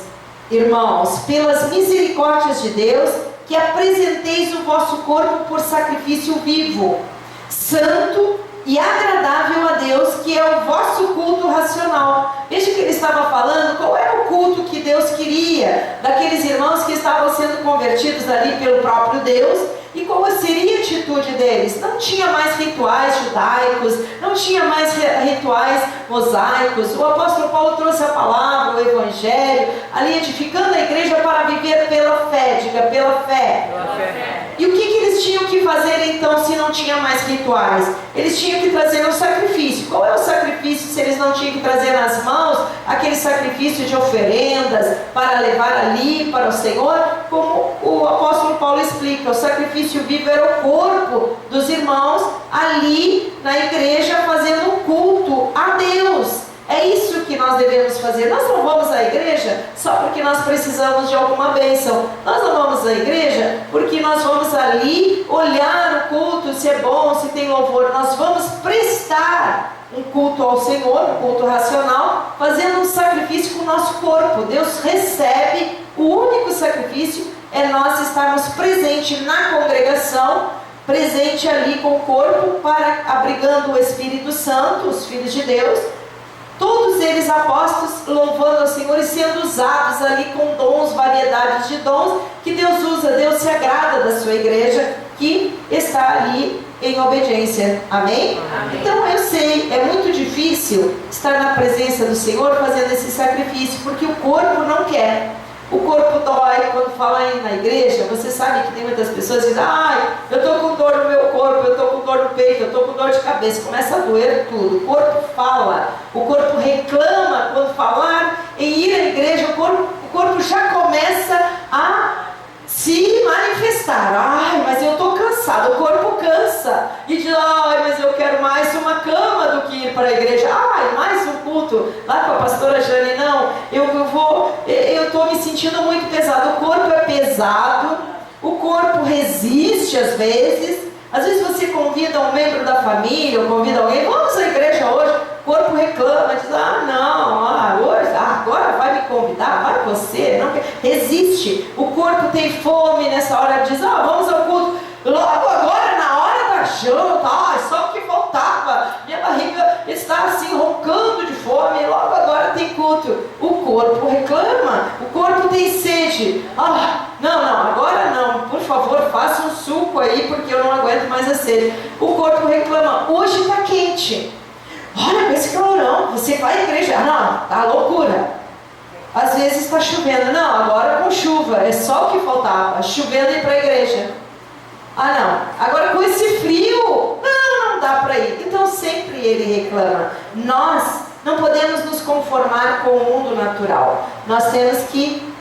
irmãos, pelas misericórdias de Deus, que apresenteis o vosso corpo por sacrifício vivo, santo e agradável a Deus, que é o vosso culto racional. Veja que ele estava falando qual era o culto que Deus queria daqueles irmãos que estavam sendo convertidos ali pelo próprio Deus. E qual seria a atitude deles? Não tinha mais rituais judaicos, não tinha mais rituais mosaicos. O apóstolo Paulo trouxe a palavra, o evangelho, ali edificando a igreja para viver pela fé. Diga, pela fé. E o que eles tinham que fazer então, se não tinha mais rituais? Eles tinham que trazer um sacrifício. Qual é o sacrifício se eles não tinham que trazer nas mãos aquele sacrifício de oferendas para levar ali para o Senhor? Como o apóstolo Paulo explica, o sacrifício vivo era o corpo dos irmãos ali na igreja fazendo um culto a Deus. É isso que nós devemos fazer. Nós não vamos à igreja só porque nós precisamos de alguma bênção. Nós não vamos à igreja porque nós vamos ali olhar o culto, se é bom, se tem louvor. Nós vamos prestar um culto ao Senhor, um culto racional, fazendo um sacrifício com o nosso corpo. Deus recebe, o único sacrifício é nós estarmos presentes na congregação, presente ali com o corpo, abrigando o Espírito Santo, os filhos de Deus, todos eles apóstolos, louvando ao Senhor e sendo usados ali com dons, variedades de dons que Deus usa. Deus se agrada da sua igreja que está ali em obediência. Amém? Amém? Então eu sei, é muito difícil estar na presença do Senhor fazendo esse sacrifício, porque o corpo não quer. O corpo dói. Quando fala aí na igreja, você sabe que tem muitas pessoas que dizem, eu estou com dor no meu corpo, eu estou com dor no peito, eu estou com dor de cabeça. Começa a doer tudo. O corpo fala, o corpo reclama. Quando falar em ir à igreja, o corpo já começa a se manifestar. Mas eu estou cansado. O corpo cansa e diz, mas eu quero mais uma cama do que ir para a igreja. Mais um culto lá com a pastora Jane. Não, eu estou me sentindo muito pesado. O corpo é pesado, o corpo resiste às vezes. Às vezes você convida um membro da família, ou convida alguém, vamos à igreja hoje. O corpo reclama, diz, hoje, agora vai me convidar, vai você. Não, resiste. O corpo tem fome nessa hora, diz, vamos ao culto. Logo agora, na hora da janta, só o que faltava. Minha barriga está assim, roncando de fome, logo agora tem culto. O corpo reclama, favor, faça um suco aí, porque eu não aguento mais a sede. O corpo reclama, hoje está quente. Olha, com esse calorão, você vai à igreja. Não, tá loucura. Às vezes está chovendo. Não, agora com chuva, é só o que faltava, chovendo e ir para a igreja. Ah, não, agora com esse frio, não dá para ir. Então sempre ele reclama. Nós não podemos nos conformar com o mundo natural. Nós temos que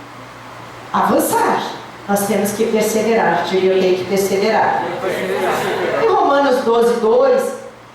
avançar. Nós temos que perseverar. Eu tenho que perseverar. Em Romanos 12, 2,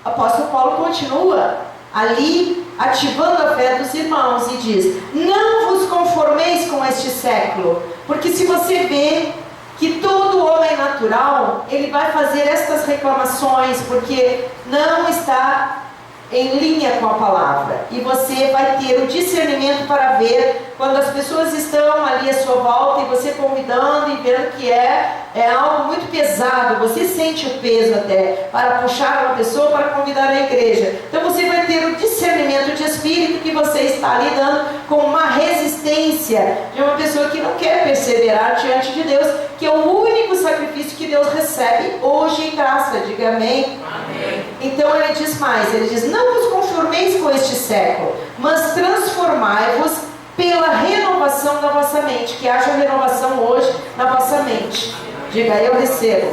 o apóstolo Paulo continua ali ativando a fé dos irmãos e diz: não vos conformeis com este século, porque se você vê que todo homem natural, ele vai fazer estas reclamações, porque não está em linha com a palavra, e você vai ter o discernimento para ver quando as pessoas estão ali à sua volta, e você convidando e vendo que é algo muito pesado, você sente o peso até, para puxar uma pessoa para convidar a igreja. Então você vai ter o discernimento de espírito que você está lidando com uma resistência de uma pessoa que não quer perseverar diante de Deus, que é o único sacrifício que Deus recebe hoje em graça. Diga amém. Amém. Então ele diz mais, ele diz: não vos conformeis com este século, mas transformai-vos pela renovação da vossa mente. Que haja renovação hoje na vossa mente. Diga: eu recebo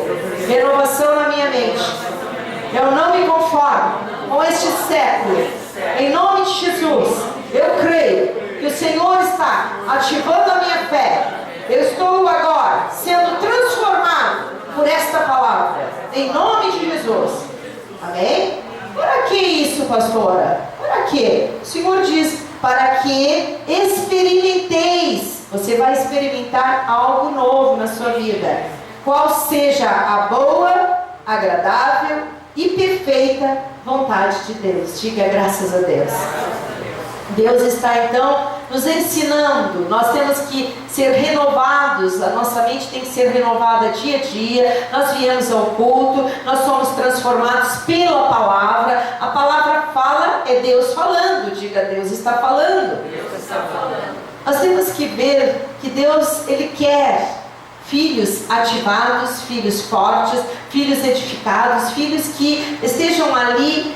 renovação na minha mente. Eu não me conformo com este século. Em nome de Jesus, eu creio que o Senhor está ativando a minha fé. Eu estou agora sendo transformado por esta palavra, em nome de Jesus. Amém? Para que isso, pastora? Para que? O Senhor diz: para que experimenteis. Você vai experimentar algo novo na sua vida. Qual seja a boa, agradável e perfeita vontade de Deus. Diga graças a Deus. Deus está então nos ensinando. Nós temos que ser renovados. A nossa mente tem que ser renovada dia a dia. Nós viemos ao culto, nós somos transformados pela palavra. A palavra fala, é Deus falando. Diga: Deus está falando. Deus está falando. Nós temos que ver que Deus, Ele quer filhos ativados, filhos fortes, filhos edificados, filhos que estejam ali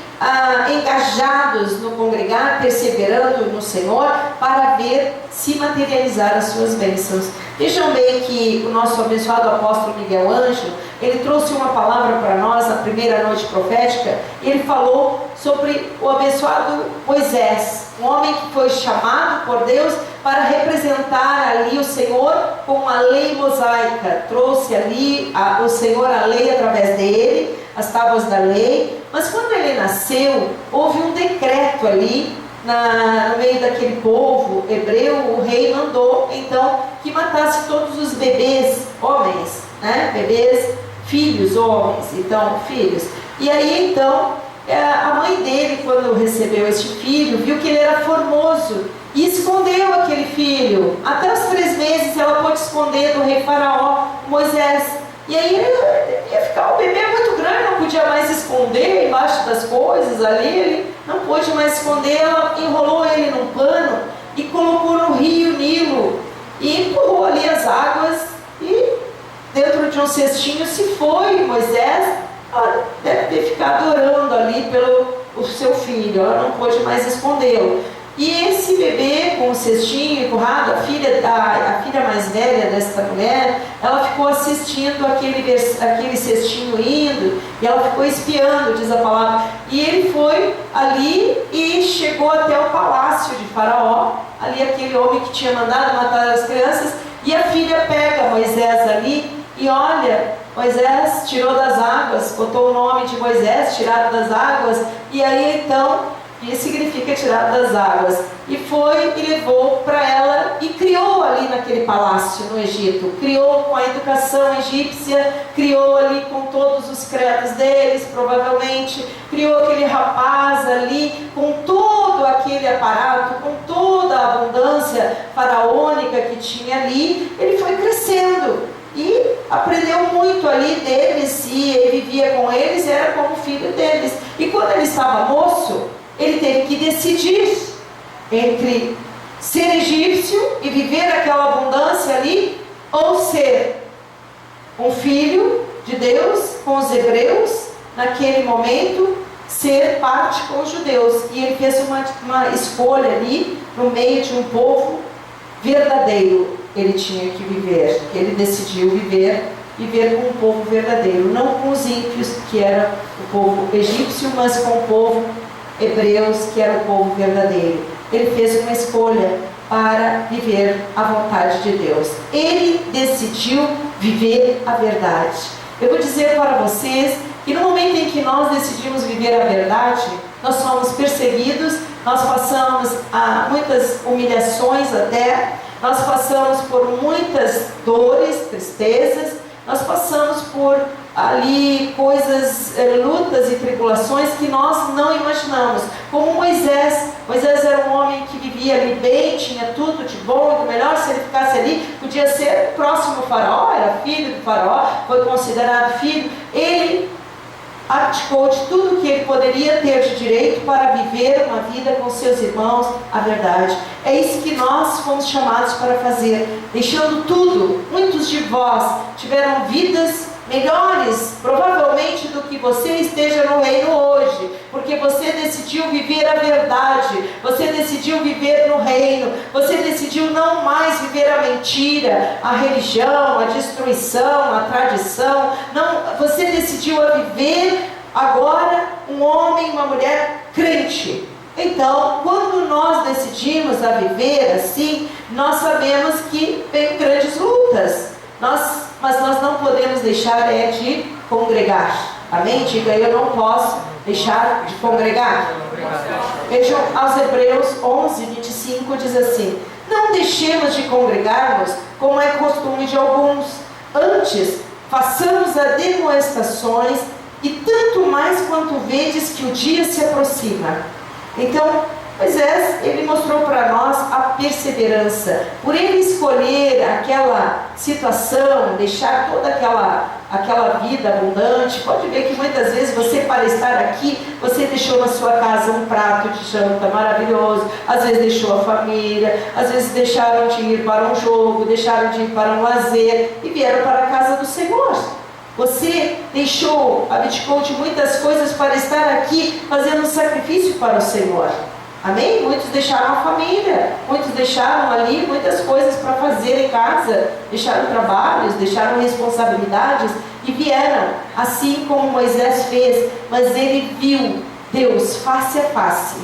engajados no congregar, perseverando no Senhor, para ver se materializar as suas bênçãos. Vejam bem que o nosso abençoado apóstolo Miguel Ângelo, ele trouxe uma palavra para nós na primeira noite profética. Ele falou sobre o abençoado Moisés, um homem que foi chamado por Deus para representar ali o Senhor com a lei mosaica. Trouxe ali o Senhor a lei através dele, as tábuas da lei. Mas quando ele nasceu, houve um decreto ali no meio daquele povo hebreu. O rei mandou então que matasse todos os bebês homens, né? Bebês, filhos homens, então filhos. E aí então a mãe dele, quando recebeu este filho, viu que ele era formoso e escondeu aquele filho. Até os 3 meses ela pôde esconder do rei Faraó Moisés. E aí ele ia ficar, o bebê é muito grande, não podia mais esconder embaixo das coisas ali, ele não pôde mais esconder. Ela enrolou ele num pano e colocou no rio Nilo e empurrou ali as águas, e dentro de um cestinho se foi. Moisés deve ter ficado orando ali pelo seu filho, ela não pôde mais escondê-lo. E esse bebê com o cestinho empurrado, a filha mais velha desta mulher, ela ficou assistindo aquele cestinho indo, e ela ficou espiando, diz a palavra. E ele foi ali e chegou até o palácio de Faraó, ali aquele homem que tinha mandado matar as crianças, e a filha pega Moisés ali e olha, Moisés tirou das águas, botou o nome de Moisés, tirado das águas, e aí então, isso significa tirado das águas, e foi e levou para ela e criou ali naquele palácio no Egito, criou com a educação egípcia, criou ali com todos os credos deles, provavelmente, criou aquele rapaz ali com todo aquele aparato, com toda a abundância faraônica que tinha ali. Ele foi crescendo e aprendeu muito ali deles, e ele vivia com eles, era como filho deles. E quando ele estava moço, ele teve que decidir entre ser egípcio e viver aquela abundância ali, ou ser um filho de Deus com os hebreus, naquele momento, ser parte com os judeus. E ele fez uma escolha ali, no meio de um povo verdadeiro. Ele tinha que viver, ele decidiu viver com um povo verdadeiro, não com os ímpios, que era o povo egípcio, mas com o povo hebreus, que era o povo verdadeiro. Ele fez uma escolha para viver a vontade de Deus. Ele decidiu viver a verdade. Eu vou dizer para vocês que no momento em que nós decidimos viver a verdade, nós somos perseguidos, nós passamos a muitas humilhações até, nós passamos por muitas dores, tristezas, nós passamos por ali coisas, lutas e tribulações que nós não imaginamos. Como Moisés era um homem que vivia ali bem, tinha tudo de bom e do melhor. Se ele ficasse ali, podia ser próximo ao faraó, era filho do faraó, foi considerado filho. Ele abdicou de tudo que ele poderia ter de direito para viver uma vida com seus irmãos, a verdade. É isso que nós fomos chamados para fazer, deixando tudo. Muitos de vós tiveram vidas melhores, provavelmente, do que você esteja no reino hoje, porque você decidiu viver a verdade, você decidiu viver no reino, você decidiu não mais viver a mentira, a religião, a destruição, a tradição. Não, você decidiu a viver agora um homem, uma mulher crente. Então, quando nós decidimos a viver assim, nós sabemos que vem grandes lutas. Mas nós não podemos deixar de congregar. Amém? Diga, eu não posso deixar de congregar. Vejam, aos Hebreus 11, 25 diz assim: não deixemos de congregarmos, como é costume de alguns. Antes, façamos admoestações, e tanto mais quanto vedes que o dia se aproxima. Então, Moisés, ele mostrou para nós a perseverança. Por ele escolher aquela situação, deixar toda aquela vida abundante. Pode ver que muitas vezes você, para estar aqui, você deixou na sua casa um prato de janta maravilhoso, às vezes deixou a família, às vezes deixaram de ir para um jogo, deixaram de ir para um lazer e vieram para a casa do Senhor. Você abdicou de muitas coisas para estar aqui fazendo um sacrifício para o Senhor. Amém? Muitos deixaram a família, muitos deixaram ali muitas coisas para fazer em casa, deixaram trabalhos, deixaram responsabilidades e vieram, assim como Moisés fez. Mas ele viu Deus face a face.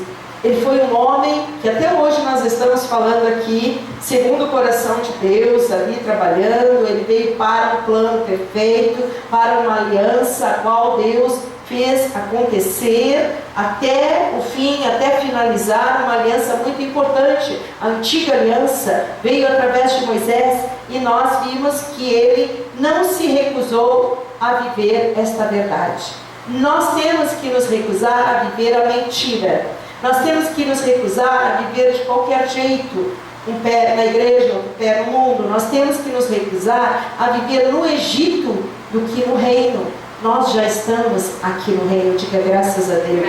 Ele foi um homem que até hoje nós estamos falando aqui, segundo o coração de Deus, ali trabalhando. Ele veio para um plano perfeito, para uma aliança a qual Deus fez acontecer até o fim, até finalizar, uma aliança muito importante. A antiga aliança veio através de Moisés e nós vimos que ele não se recusou a viver esta verdade. Nós temos que nos recusar a viver a mentira. Nós temos que nos recusar a viver de qualquer jeito, um pé na igreja, outro pé no mundo. Nós temos que nos recusar a viver no Egito do que no reino. Nós já estamos aqui no reino, diga graças a Deus.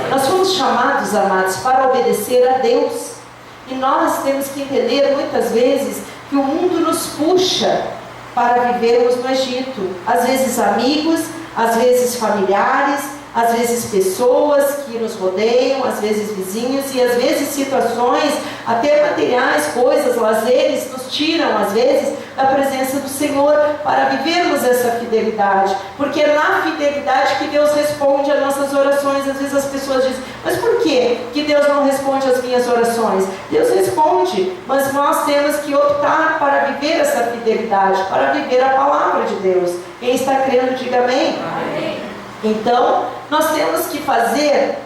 Nós fomos chamados, amados, para obedecer a Deus. E nós temos que entender muitas vezes que o mundo nos puxa para vivermos no Egito. Às vezes amigos, às vezes familiares, às vezes pessoas que nos rodeiam, às vezes vizinhos e às vezes situações, até materiais, coisas, lazeres, nos tiram às vezes da presença do Senhor para vivermos essa fidelidade, porque é na fidelidade que Deus responde às nossas orações. Às vezes as pessoas dizem, mas por que Deus não responde às minhas orações? Deus responde, mas nós temos que optar para viver essa fidelidade, para viver a palavra de Deus. Quem está crendo, diga amém. Amém. Então, nós temos que fazer,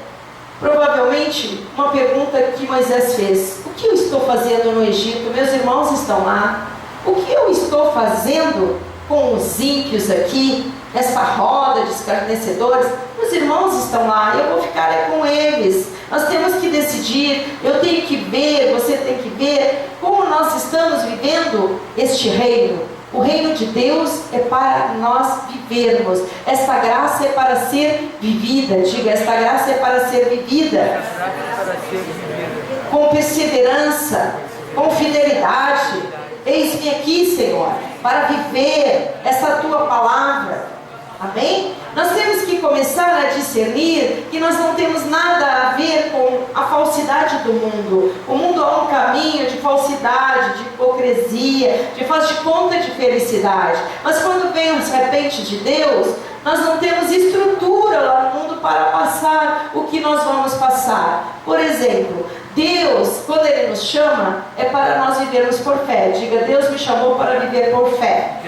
provavelmente, uma pergunta que Moisés fez: o que eu estou fazendo no Egito? Meus irmãos estão lá. O que eu estou fazendo com os ímpios aqui, nessa roda de escarnecedores? Meus irmãos estão lá, eu vou ficar com eles. Nós temos que decidir, eu tenho que ver, você tem que ver como nós estamos vivendo este reino. O reino de Deus é para nós vivermos. Esta graça é para ser vivida. Diga, esta graça é para ser vivida. Com perseverança, com fidelidade. Eis-me aqui, Senhor, para viver essa tua começar a discernir que nós não temos nada a ver com a falsidade do mundo. O mundo é um caminho de falsidade, de hipocrisia, de faz de conta de felicidade. Mas quando vem o serpente de Deus, nós não temos estrutura lá no mundo para passar o que nós vamos passar. Por exemplo, Deus, quando Ele nos chama, é para nós vivermos por fé. Diga, Deus me chamou para viver por fé.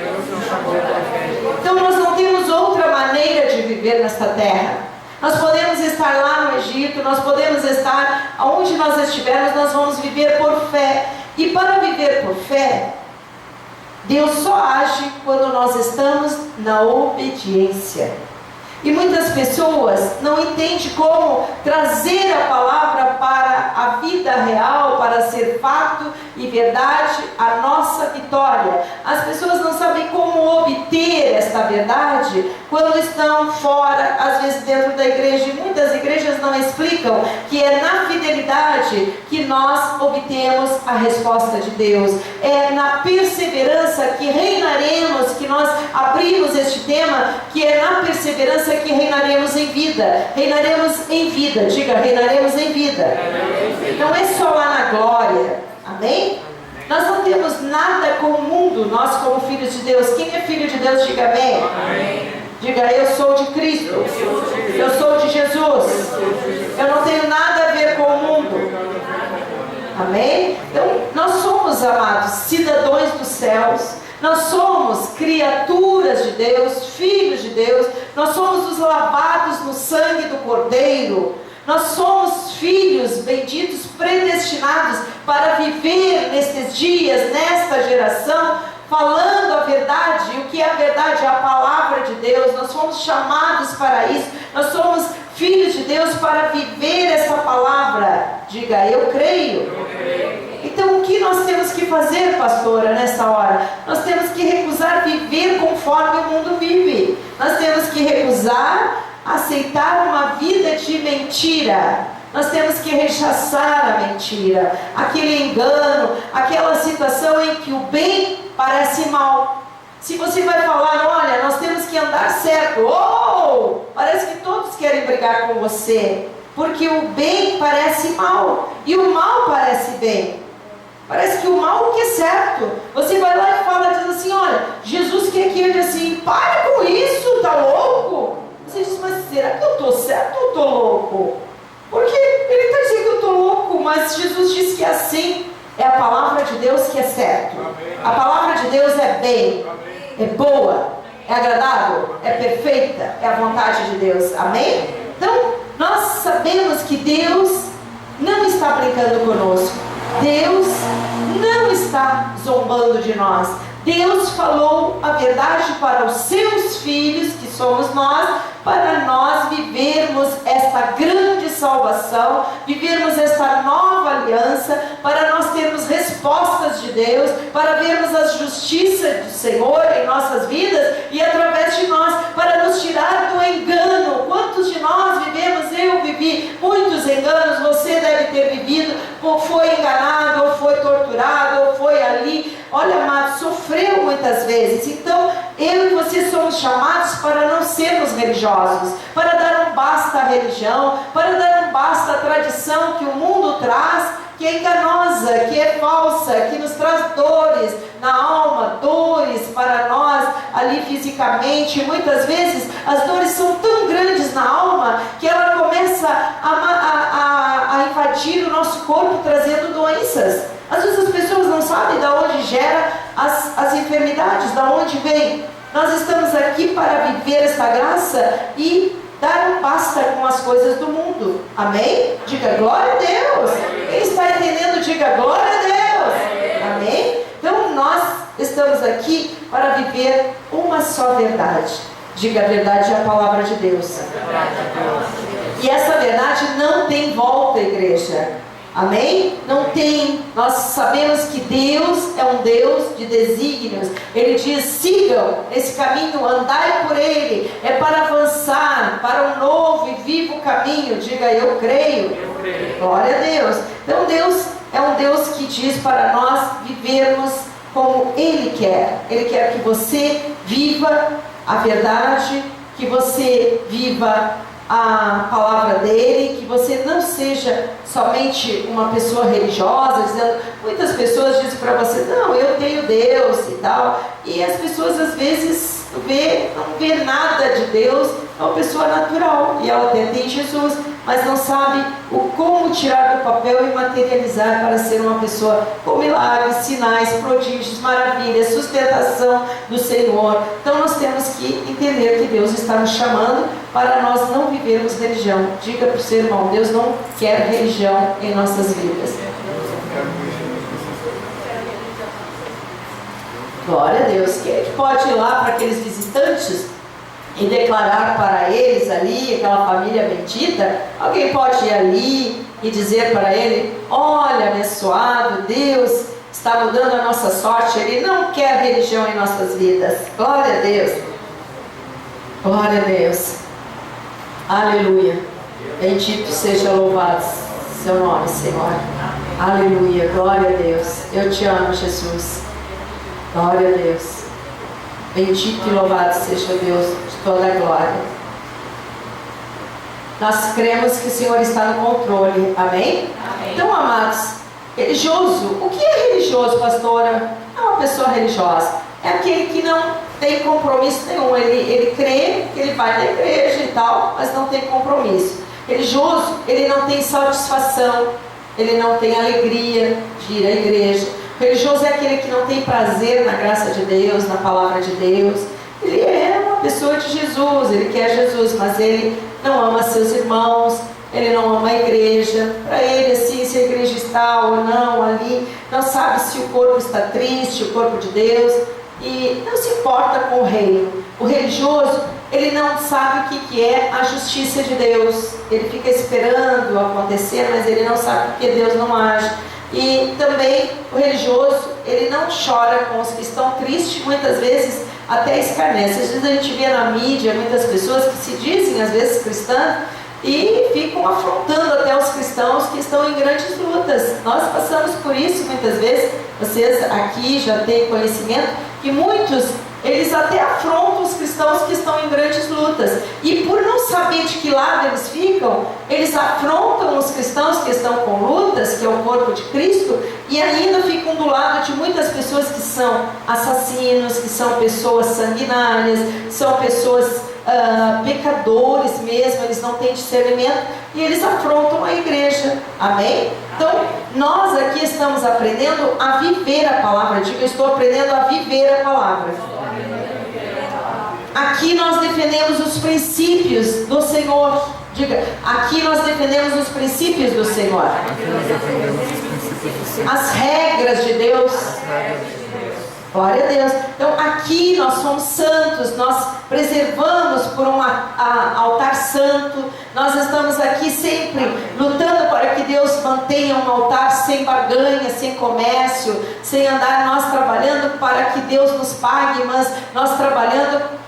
Então nós não temos outra maneira de viver nesta terra. Nós podemos estar lá no Egito, nós podemos estar onde nós estivermos, nós vamos viver por fé. E para viver por fé, Deus só age quando nós estamos na obediência. E muitas pessoas não entendem como trazer a palavra para a vida real, para ser fato e verdade, a nossa vitória. As pessoas não sabem como obter esta verdade quando estão fora, às vezes dentro da igreja. E muitas igrejas não explicam que é na fidelidade que nós obtemos a resposta de Deus. É na perseverança que reinaremos, que nós abrimos este tema, que é na perseverança que reinaremos em vida. Reinaremos em vida. Diga, reinaremos em vida. Não é só lá na glória. Amém? Nós não temos nada com o mundo, nós como filhos de Deus. Quem é filho de Deus, diga amém. Amém. Diga, eu sou de Cristo. Eu sou de Jesus. Eu não tenho nada a ver com o mundo. Amém? Então, nós somos, amados, cidadãos dos céus. Nós somos criaturas de Deus, filhos de Deus. Nós somos os lavados no sangue do Cordeiro. Nós somos filhos benditos, predestinados para viver nestes dias, nesta geração, falando a verdade. E o que é a verdade? É a palavra de Deus. Nós fomos chamados para isso. Nós somos filhos de Deus para viver essa palavra. Diga, eu creio. Então o que nós temos que fazer, pastora, nessa hora? Nós temos que recusar viver conforme o mundo vive. Nós temos que recusar aceitar uma vida de mentira. Nós temos que rechaçar a mentira, aquele engano, aquela situação em que o bem parece mal. Se você vai falar, olha, nós temos que andar certo, parece que todos querem brigar com você, porque o bem parece mal e o mal parece bem. Parece que o mal que é certo. Você vai lá e fala, diz assim, olha, Jesus quer que ele assim, pare com isso, tá louco? Você diz, mas será que eu estou certo ou estou louco? Porque ele está dizendo que eu estou louco, mas Jesus disse que assim é a palavra de Deus que é certo. A palavra de Deus é bem, é boa, é agradável, é perfeita, é a vontade de Deus. Amém? Então, nós sabemos que Deus não está brincando conosco. Deus não está zombando de nós. Deus falou a verdade para os seus filhos, que somos nós, para nós vivermos esta grande salvação, vivermos esta nova aliança, para nós termos respostas de Deus, para vermos a justiça do Senhor em nossas vidas e através de nós, para nos tirar do engano. Quantos de nós vivemos? Eu vivi muitos enganos, você deve ter vivido, ou foi enganado, ou foi torturado, ou foi ali. Olha, amado, sofreu muitas vezes. Então, eu e você somos chamados para não sermos religiosos, para dar um basta à religião, para dar um basta à tradição que o mundo traz, que é enganosa, que é falsa, que nos traz dores na alma, dores para nós ali fisicamente. Muitas vezes as dores são tão grandes na alma que ela começa a invadir o nosso corpo, trazendo doenças. Às vezes as pessoas não sabem de onde gera as enfermidades, de onde vem. Nós estamos aqui para viver esta graça e dar um basta com as coisas do mundo. Amém? Diga glória a Deus. Quem está entendendo, diga glória a Deus. Amém? Então nós estamos aqui para viver uma só verdade. Diga, a verdade é a palavra de Deus. E essa verdade não tem volta, igreja. Amém? Não tem. Nós sabemos que Deus é um Deus de desígnios. Ele diz, sigam esse caminho, andai por ele. É para avançar para um novo e vivo caminho. Diga, eu creio. Glória a Deus. Então Deus é um Deus que diz para nós vivermos como Ele quer. Ele quer que você viva a verdade, que que você viva a palavra dele, que você não seja somente uma pessoa religiosa, dizendo, muitas pessoas dizem para você, não, eu tenho Deus e tal, e as pessoas às vezes não vê nada de Deus, é uma pessoa natural, e ela até tem Jesus, mas não sabe como tirar do papel e materializar para ser uma pessoa com milagres, sinais, prodígios, maravilhas, sustentação do Senhor. Então nós temos que entender que Deus está nos chamando para nós não vivermos religião. Diga para o seu irmão, Deus não quer religião em nossas vidas. Glória a Deus. Quem é que pode ir lá para aqueles visitantes e declarar para eles ali, aquela família bendita? Alguém pode ir ali e dizer para ele, olha, abençoado, Deus está mudando a nossa sorte, Ele não quer religião em nossas vidas. Glória a Deus. Glória a Deus. Aleluia. Bendito seja louvado seu nome, Senhor. Aleluia. Glória a Deus. Eu te amo, Jesus. Glória a Deus. Bendito e louvado seja Deus de toda a glória. Nós cremos que o Senhor está no controle. Amém? Amém. Então, amados, religioso. O que é religioso, pastora? É uma pessoa religiosa. É aquele que não tem compromisso nenhum. Ele crê que ele vai na igreja e tal, mas não tem compromisso. Religioso, ele não tem satisfação, ele não tem alegria de ir à igreja. Religioso é aquele que não tem prazer na graça de Deus, na palavra de Deus. Ele é uma pessoa de Jesus, ele quer Jesus, mas ele não ama seus irmãos, ele não ama a igreja. Para ele, assim, se a igreja está ou não ali, não sabe se o corpo está triste, o corpo de Deus, e não se importa com o reino. O religioso, ele não sabe o que é a justiça de Deus. Ele fica esperando acontecer, mas ele não sabe porque Deus não age. E também o religioso, ele não chora com os que estão tristes, muitas vezes até escarnece. Às vezes a gente vê na mídia muitas pessoas que se dizem às vezes cristãs e ficam afrontando até os cristãos que estão em grandes lutas. Nós passamos por isso muitas vezes, vocês aqui já têm conhecimento que muitos, eles até afrontam os cristãos que estão em grandes lutas. E por não saber de que lado eles ficam, eles afrontam os cristãos que estão com lutas, que é o corpo de Cristo, e ainda ficam do lado de muitas pessoas que são assassinos, que são pessoas sanguinárias, são pessoas pecadores mesmo, eles não têm discernimento, e eles afrontam a igreja. Amém? Então, nós aqui estamos aprendendo a viver a palavra. Diga, eu estou aprendendo a viver a palavra. Aqui nós defendemos os princípios do Senhor. Diga, aqui nós defendemos os princípios do Senhor. As regras de Deus. Glória a Deus. Então aqui nós somos santos, nós preservamos por um altar santo. Nós estamos aqui sempre lutando para que Deus mantenha um altar sem barganha, sem comércio, sem andar nós trabalhando para que Deus nos pague, mas nós trabalhando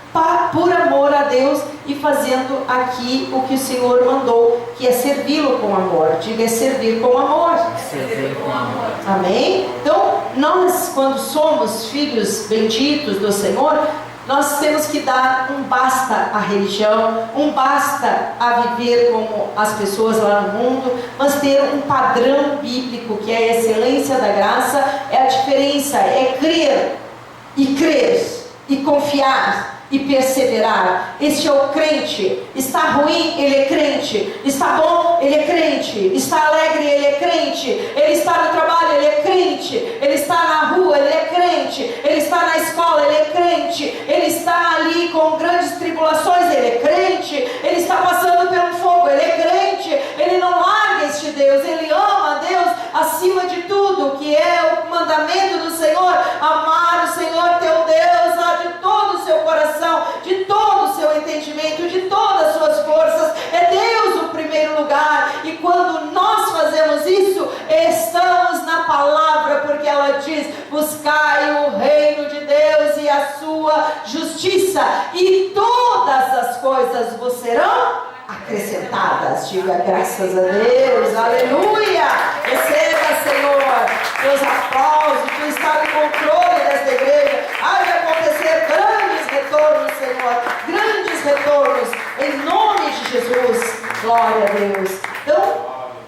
por amor a Deus e fazendo aqui o que o Senhor mandou, que é servi-lo com amor. Diga, é servir com amor. Servir com amor. Amém? Então, nós, quando somos filhos benditos do Senhor, nós temos que dar um basta à religião, um basta a viver como as pessoas lá no mundo, mas ter um padrão bíblico, que é a excelência da graça. É a diferença, é crer e confiar e perseverar. Este é o crente. Está ruim, ele é crente. Está bom, ele é crente. Está alegre, ele é crente. Ele está no trabalho, ele é crente. Ele está na rua, ele é crente. Ele está na escola, ele é crente. Ele está ali com grandes tribulações, ele é crente. Ele está passando pelo fogo, ele é crente. Ele não larga este Deus. Ele ama a Deus acima de tudo, que é o mandamento do Senhor: amar o Senhor teu Deus de todo o seu coração, de todo o seu entendimento, de todas as suas forças. É Deus o primeiro lugar. E quando nós fazemos isso, estamos na palavra, porque ela diz: buscai o reino de Deus e a sua justiça, e todas as coisas vos serão acrescentadas. Diga graças a Deus, aleluia. Receba, Senhor, meus aplausos. Tu está no controle desta igreja. Há de acontecer grandes retornos, Senhor, grandes retornos, em nome de Jesus. Glória a Deus. Então,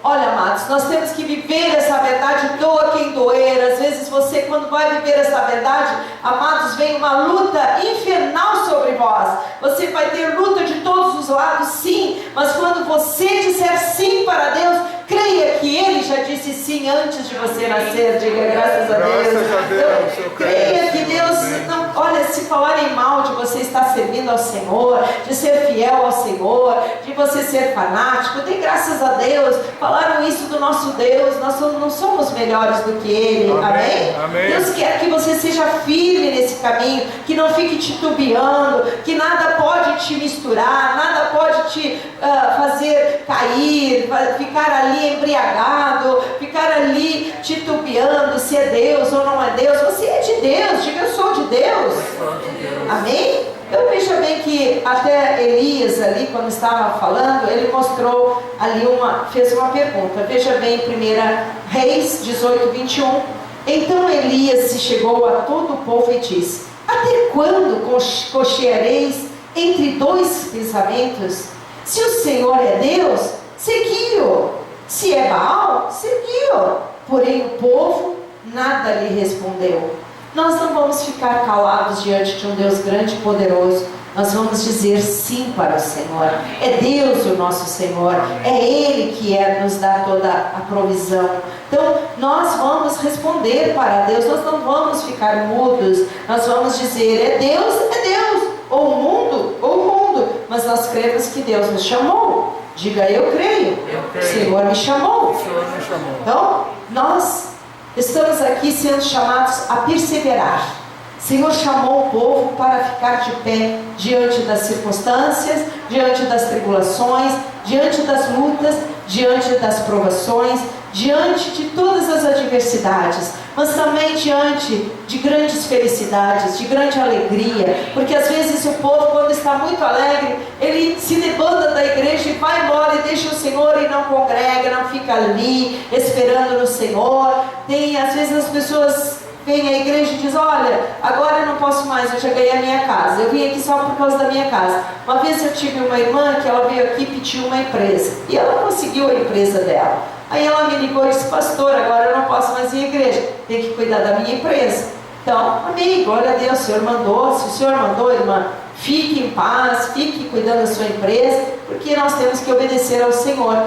olha, amados, nós temos que viver essa verdade, doa quem doer. Às vezes você, quando vai viver essa verdade, amados, vem uma luta infernal sobre vós. Você vai ter luta de todos os lados, sim, mas quando você disser sim para Deus, creia que Ele já disse sim antes de você nascer. Diga graças a Deus. Graças a Deus, eu Creia que creio. Deus não, olha, se falarem mal de você estar servindo ao Senhor, de ser fiel ao Senhor, de você ser fanático, dê graças a Deus. Falaram isso do nosso Deus, nós não somos melhores do que Ele, amém? Amém. Deus quer que você seja firme nesse caminho, que não fique titubeando, que nada pode te misturar, nada pode te fazer cair, ficar ali embriagado, ficar ali titubeando se é Deus ou não é Deus. Você é de Deus, diga eu sou de Deus, amém? Eu vejo bem que até Elias ali, quando estava falando, ele mostrou ali fez uma pergunta. Veja bem, 1 Reis 18, 21. Então Elias se chegou a todo o povo e disse: até quando cocheareis entre dois pensamentos? Se o Senhor é Deus, segui-o. Se é Baal, segui-o. Porém o povo nada lhe respondeu. Nós não vamos ficar calados diante de um Deus grande e poderoso. Nós vamos dizer sim para o Senhor. É Deus o nosso Senhor. É Ele que nos dá toda a provisão. Então nós vamos responder para Deus. Nós não vamos ficar mudos. Nós vamos dizer: é Deus, ou o mundo. Mas nós cremos que Deus nos chamou. Diga eu creio. O Senhor me chamou. Então nós estamos aqui sendo chamados a perseverar. O Senhor chamou o povo para ficar de pé diante das circunstâncias, diante das tribulações, diante das lutas, diante das provações, diante de todas as adversidades, mas também diante de grandes felicidades, de grande alegria, porque às vezes o povo, quando está muito alegre, ele se debanda da igreja e vai embora e deixa o Senhor e não congrega, não fica ali esperando no Senhor. Às vezes as pessoas vem à igreja e diz: olha, agora eu não posso mais, eu já ganhei a minha casa, eu vim aqui só por causa da minha casa. Uma vez eu tive uma irmã que ela veio aqui e pediu uma empresa, e ela conseguiu a empresa dela. Aí ela me ligou e disse: pastor, agora eu não posso mais ir à igreja, tenho que cuidar da minha empresa. Então, amém, glória a Deus, o Senhor mandou. Se o Senhor mandou, irmã, fique em paz, fique cuidando da sua empresa, porque nós temos que obedecer ao Senhor.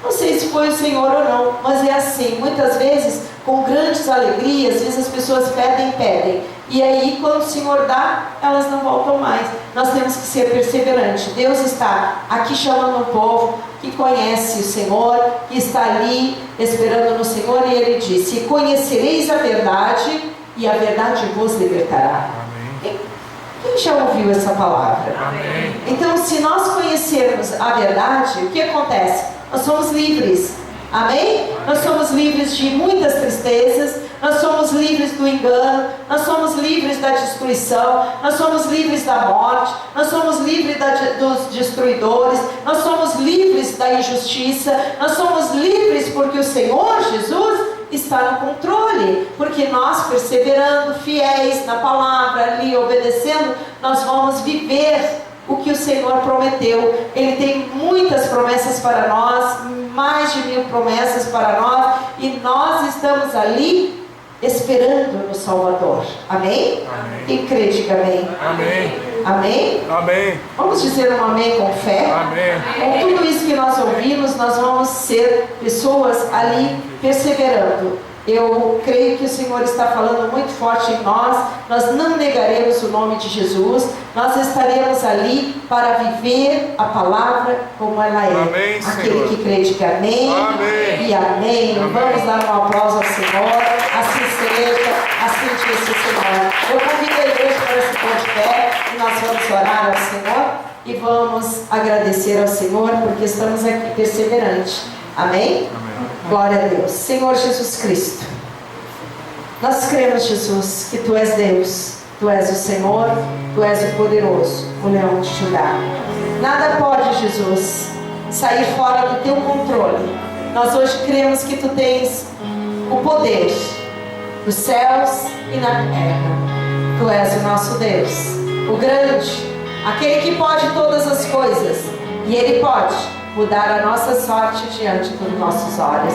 Não sei se foi o Senhor ou não, mas é assim, muitas vezes, com grandes alegrias, às vezes as pessoas pedem, e aí quando o Senhor dá, elas não voltam mais. Nós temos que ser perseverantes. Deus está aqui chamando um povo que conhece o Senhor, que está ali esperando no Senhor, e Ele disse: conhecereis a verdade, e a verdade vos libertará. Amém. Quem já ouviu essa palavra? Amém. Então, se nós conhecermos a verdade, o que acontece? Nós somos livres, amém? Nós somos livres de muitas tristezas, nós somos livres do engano, nós somos livres da destruição, nós somos livres da morte, nós somos livres dos destruidores, nós somos livres da injustiça, nós somos livres porque o Senhor Jesus está no controle, porque nós, perseverando, fiéis na palavra, ali obedecendo, nós vamos viver o que o Senhor prometeu. Ele tem muitas promessas para nós, mais de 1000 promessas para nós, e nós estamos ali esperando no Salvador. Amém? Amém. Quem crê, diga amém. Amém. Amém? Amém. Vamos dizer um amém com fé? Amém. Com tudo isso que nós ouvimos, nós vamos ser pessoas ali perseverando. Eu creio que o Senhor está falando muito forte em nós. Nós não negaremos o nome de Jesus. Nós estaremos ali para viver a palavra como ela é. Amém, aquele Senhor que crê, diga amém. Amém. E amém. Vamos dar um aplauso ao Senhor. Assim seja, assim disse o Senhor. Eu convido a igreja para se pôr de pé e nós vamos orar ao Senhor e vamos agradecer ao Senhor porque estamos aqui perseverantes. Amém? Amém. Glória a Deus. Senhor Jesus Cristo, nós cremos, Jesus, que Tu és Deus, Tu és o Senhor, Tu és o poderoso, o leão de Judá. Nada pode, Jesus, sair fora do Teu controle. Nós hoje cremos que Tu tens o poder nos céus e na terra. Tu és o nosso Deus, o grande, aquele que pode todas as coisas, e Ele pode mudar a nossa sorte diante dos nossos olhos.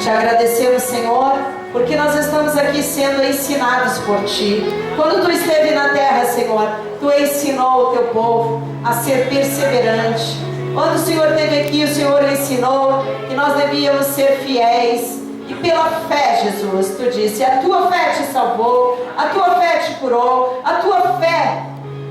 Te agradecemos, Senhor, porque nós estamos aqui sendo ensinados por Ti. Quando Tu esteve na terra, Senhor, Tu ensinou o Teu povo a ser perseverante. Quando o Senhor esteve aqui, o Senhor ensinou que nós devíamos ser fiéis. E pela fé, Jesus, Tu disse, a Tua fé te salvou, a Tua fé te curou, a Tua fé.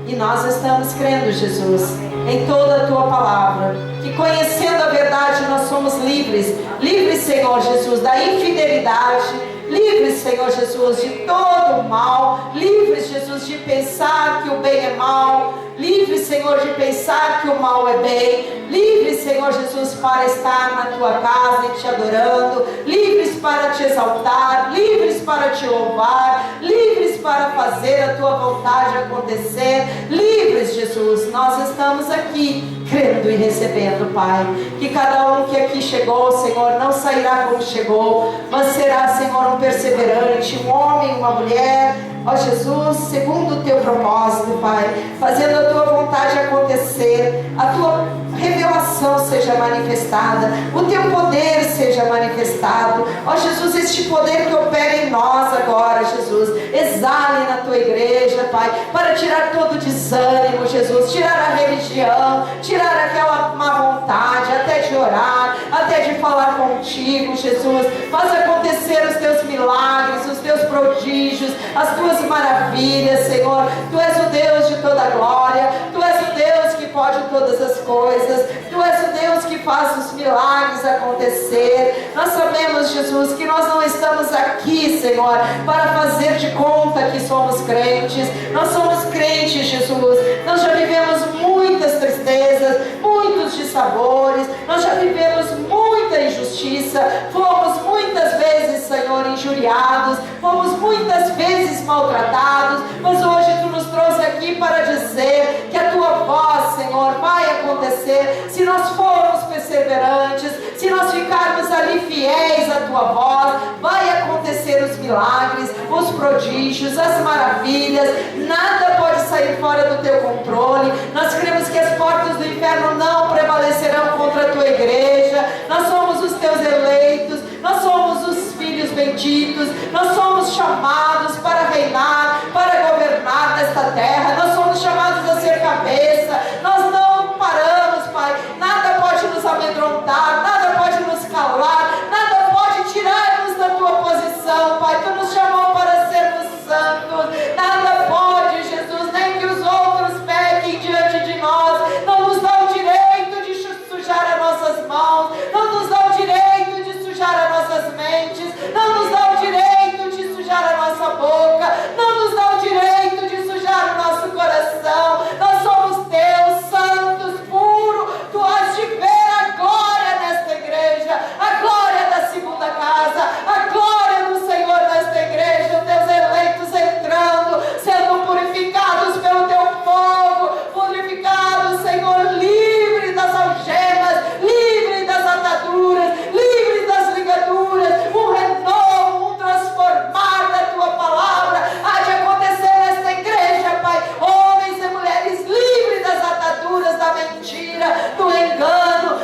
E nós estamos crendo, Jesus, em toda a Tua palavra, que conhecendo a verdade nós somos livres. Livres, Senhor Jesus, da infidelidade. Livres, Senhor Jesus, de todo o mal. Livres, Jesus, de pensar que o bem é mal. Livres, Senhor, de pensar que o mal é bem. Livres, Senhor Jesus, para estar na Tua casa e Te adorando. Livres para Te exaltar. Livres para Te louvar. Livres para fazer a Tua vontade acontecer. Livres, Jesus, nós estamos aqui crendo e recebendo, Pai, que cada um que aqui chegou, Senhor, não sairá como chegou, mas será, Senhor, um perseverante, um homem, uma mulher, ó Jesus, segundo o Teu propósito, Pai, fazendo a Tua vontade acontecer, a Tua revelação seja manifestada, o Teu poder seja manifestado, ó Jesus, este poder que opera em nós agora, Jesus, exale na Tua igreja, Pai, para tirar todo o desânimo, Jesus, tirar a religião, tirar aquela má vontade, até de orar, até de falar contigo, Jesus. Faz acontecer os Teus milagres, os Teus prodígios, as Tuas maravilhas, Senhor. Tu és o Deus de toda glória, Tu és o Deus que pode todas as coisas, Tu és o Deus que faz os milagres acontecer. Nós sabemos, Jesus, que nós não estamos aqui, Senhor, para fazer de conta que somos crentes. Nós somos crentes, Jesus. Nós já vivemos muitas tristezas, muitos dissabores, nós já vivemos muita injustiça, fomos muitas vezes, Senhor, injuriados, fomos muitas vezes maltratados, mas hoje Tu nos trouxe aqui para dizer que a Tua voz, Senhor, vai acontecer, se nós formos perseverantes, se nós ficarmos ali fiéis à Tua voz, vai acontecer os milagres, os prodígios, as maravilhas, nada pode sair fora do Teu controle. Nós cremos que as portas do inferno não prevalecerão contra a Tua igreja. Nós somos os Teus eleitos, nós somos os filhos benditos, nós somos chamados para reinar, para governar nesta terra, nós somos chamados a ser cabeça. Nós não paramos, Pai, nada pode nos amedrontar, nada pode nos calar, nada pode tirar-nos da Tua posição, Pai. Tu nos chamou para sermos santos, nada pode, Jesus, nem que os outros pequem diante de nós, não nos dá o direito de sujar as nossas mãos, não nos dá o direito de sujar as nossas mentes, não nos dá o direito de sujar a nossa boca, não nos dá o direito de sujar o nosso coração. Nós somos Teus, santos, puros. Tu has de ver a glória nesta igreja, a glória da segunda casa, a glória do Senhor nesta igreja, os Teus eleitos entrando, sendo purificados pelo Teu fogo, purificados, Senhor, livre das algemas, livre das ataduras, livre das ligaduras, um renovo, um transformar da Tua palavra há de acontecer nesta igreja, Pai. Homens e mulheres livres das ataduras, da mentira, do engano,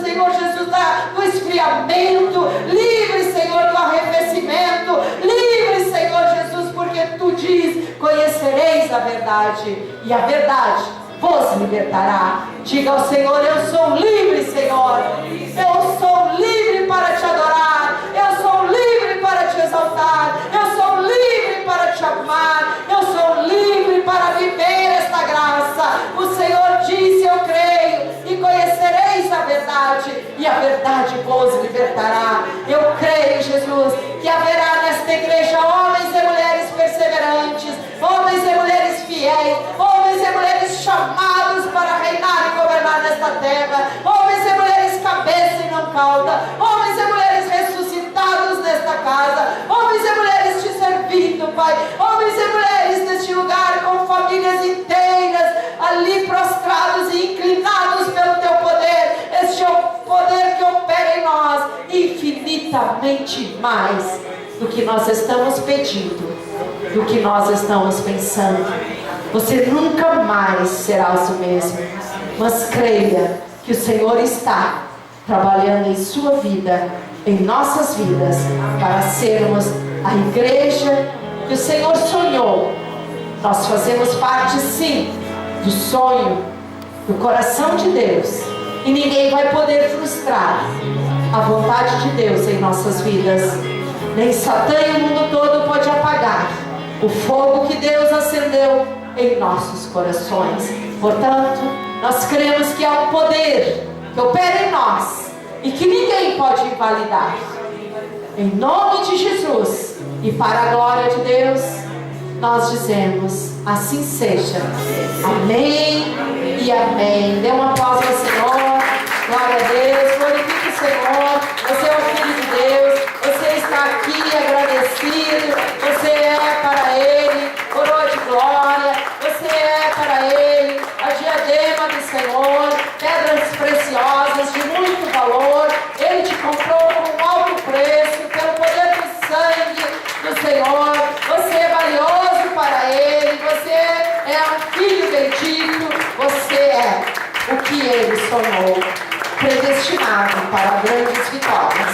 Senhor Jesus, do esfriamento, livre, Senhor, do arrefecimento, livre, Senhor Jesus, porque Tu diz, conhecereis a verdade, e a verdade vos libertará. Diga ao Senhor, eu sou livre, Senhor, eu sou livre para Te adorar, eu sou livre para Te exaltar, eu sou livre para Te amar, eu sou livre para viver esta graça. O Senhor disse, eu creio, e conhecereis a verdade, e a verdade vos libertará. Eu creio, Jesus, que haverá nesta igreja homens e mulheres perseverantes, homens e mulheres fiéis, homens e mulheres chamados para reinar e governar nesta terra, homens e mulheres cabeça e não cauda, homens e mulheres ressuscitados nesta casa, homens e mulheres Te servindo, Pai, homens e mulheres neste lugar com famílias inteiras ali prostrados e inclinados pelo Teu poder. Este é o poder que opera em nós infinitamente mais do que nós estamos pedindo, do que nós estamos pensando. Você nunca mais será o mesmo. Mas creia que o Senhor está trabalhando em sua vida, em nossas vidas, para sermos a igreja que o Senhor sonhou. Nós fazemos parte, sim, do sonho, do coração de Deus. E ninguém vai poder frustrar a vontade de Deus em nossas vidas. Nem Satã e o mundo todo pode apagar o fogo que Deus acendeu em nossos corações. Portanto, nós cremos que há um poder que opera em nós e que ninguém pode invalidar. Em nome de Jesus e para a glória de Deus, nós dizemos: assim seja. Amém e amém. Dê uma pausa ao Senhor. Glória a Deus. Glorifique o Senhor. Você é o Filho de Deus. Você está aqui agradecido. Você é para Ele coroa de glória. Você é para Ele a diadema do Senhor, pedras preciosas de muito valor. Ele te comprou com um alto preço, pelo poder do sangue do Senhor. Você é valioso para Ele. Você é um filho bendito. Você é o que Ele sonhou, predestinado para grandes vitórias.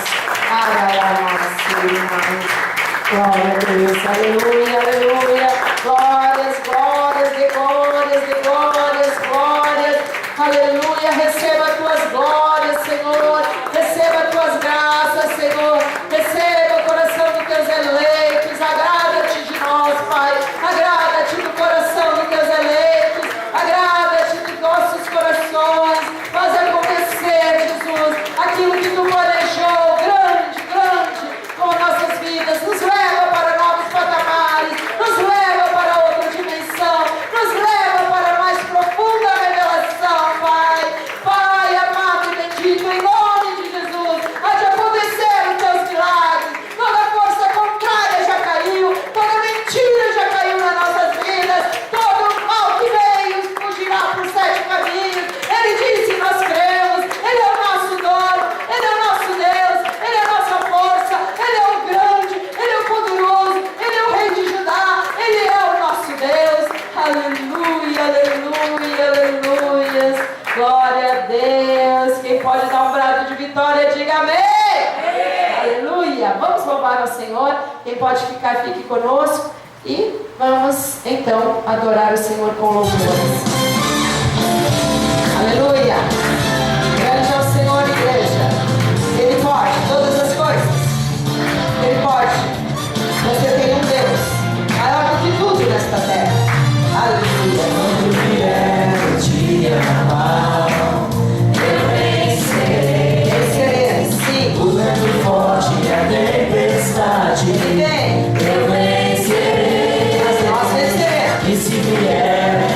Glória a Deus, aleluia, aleluia. Glórias, glórias, de glórias, de glórias, glórias. Aleluia, receba as tuas glórias, Senhor. Receba as tuas graças, Senhor. Receba o coração dos teus eleitos. Agrada-te de nós, Pai. Agrada-te do coração dos teus eleitos. Agrada-te dos nossos corações. Faz acontecer, Jesus, aquilo que tu planejou, grande, grande, com nossas vidas. Nos leva para novos patamares. Nos leva para outra dimensão. Nos leva para a mais profunda revelação, Pai. Pai amado e bendito, em nome de Jesus, há de acontecer os teus milagres. Toda força contrária já caiu. Toda mentira já caiu nas nossas vidas. Todo o mal que veio fugirá por 7 caminhos. Ele disse, nós cremos. Ele é o nosso dono. Ele é o nosso Deus. Ele é a nossa força. Ele é o grande. Ele é o poderoso. Ele é o Rei de Judá. Ele é o nosso Deus. Aleluia, aleluia, aleluia. Glória a Deus. Quem pode dar um brado de vitória, diga amém. Aleluia. Vamos louvar ao Senhor. Quem pode ficar, fique conosco. E vamos então adorar o Senhor com louvores. Aleluia. Grande é o Senhor, igreja. Ele pode todas as coisas. Ele pode. Você tem um Deus maior do que tudo nesta terra. Aleluia. Quando vier o dia mal, eu vencerei. Vencerei, sim. O vento forte e a tempestade, Ele vem. eu vencerei. Mas nós venceremos. E se vier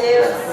Deus.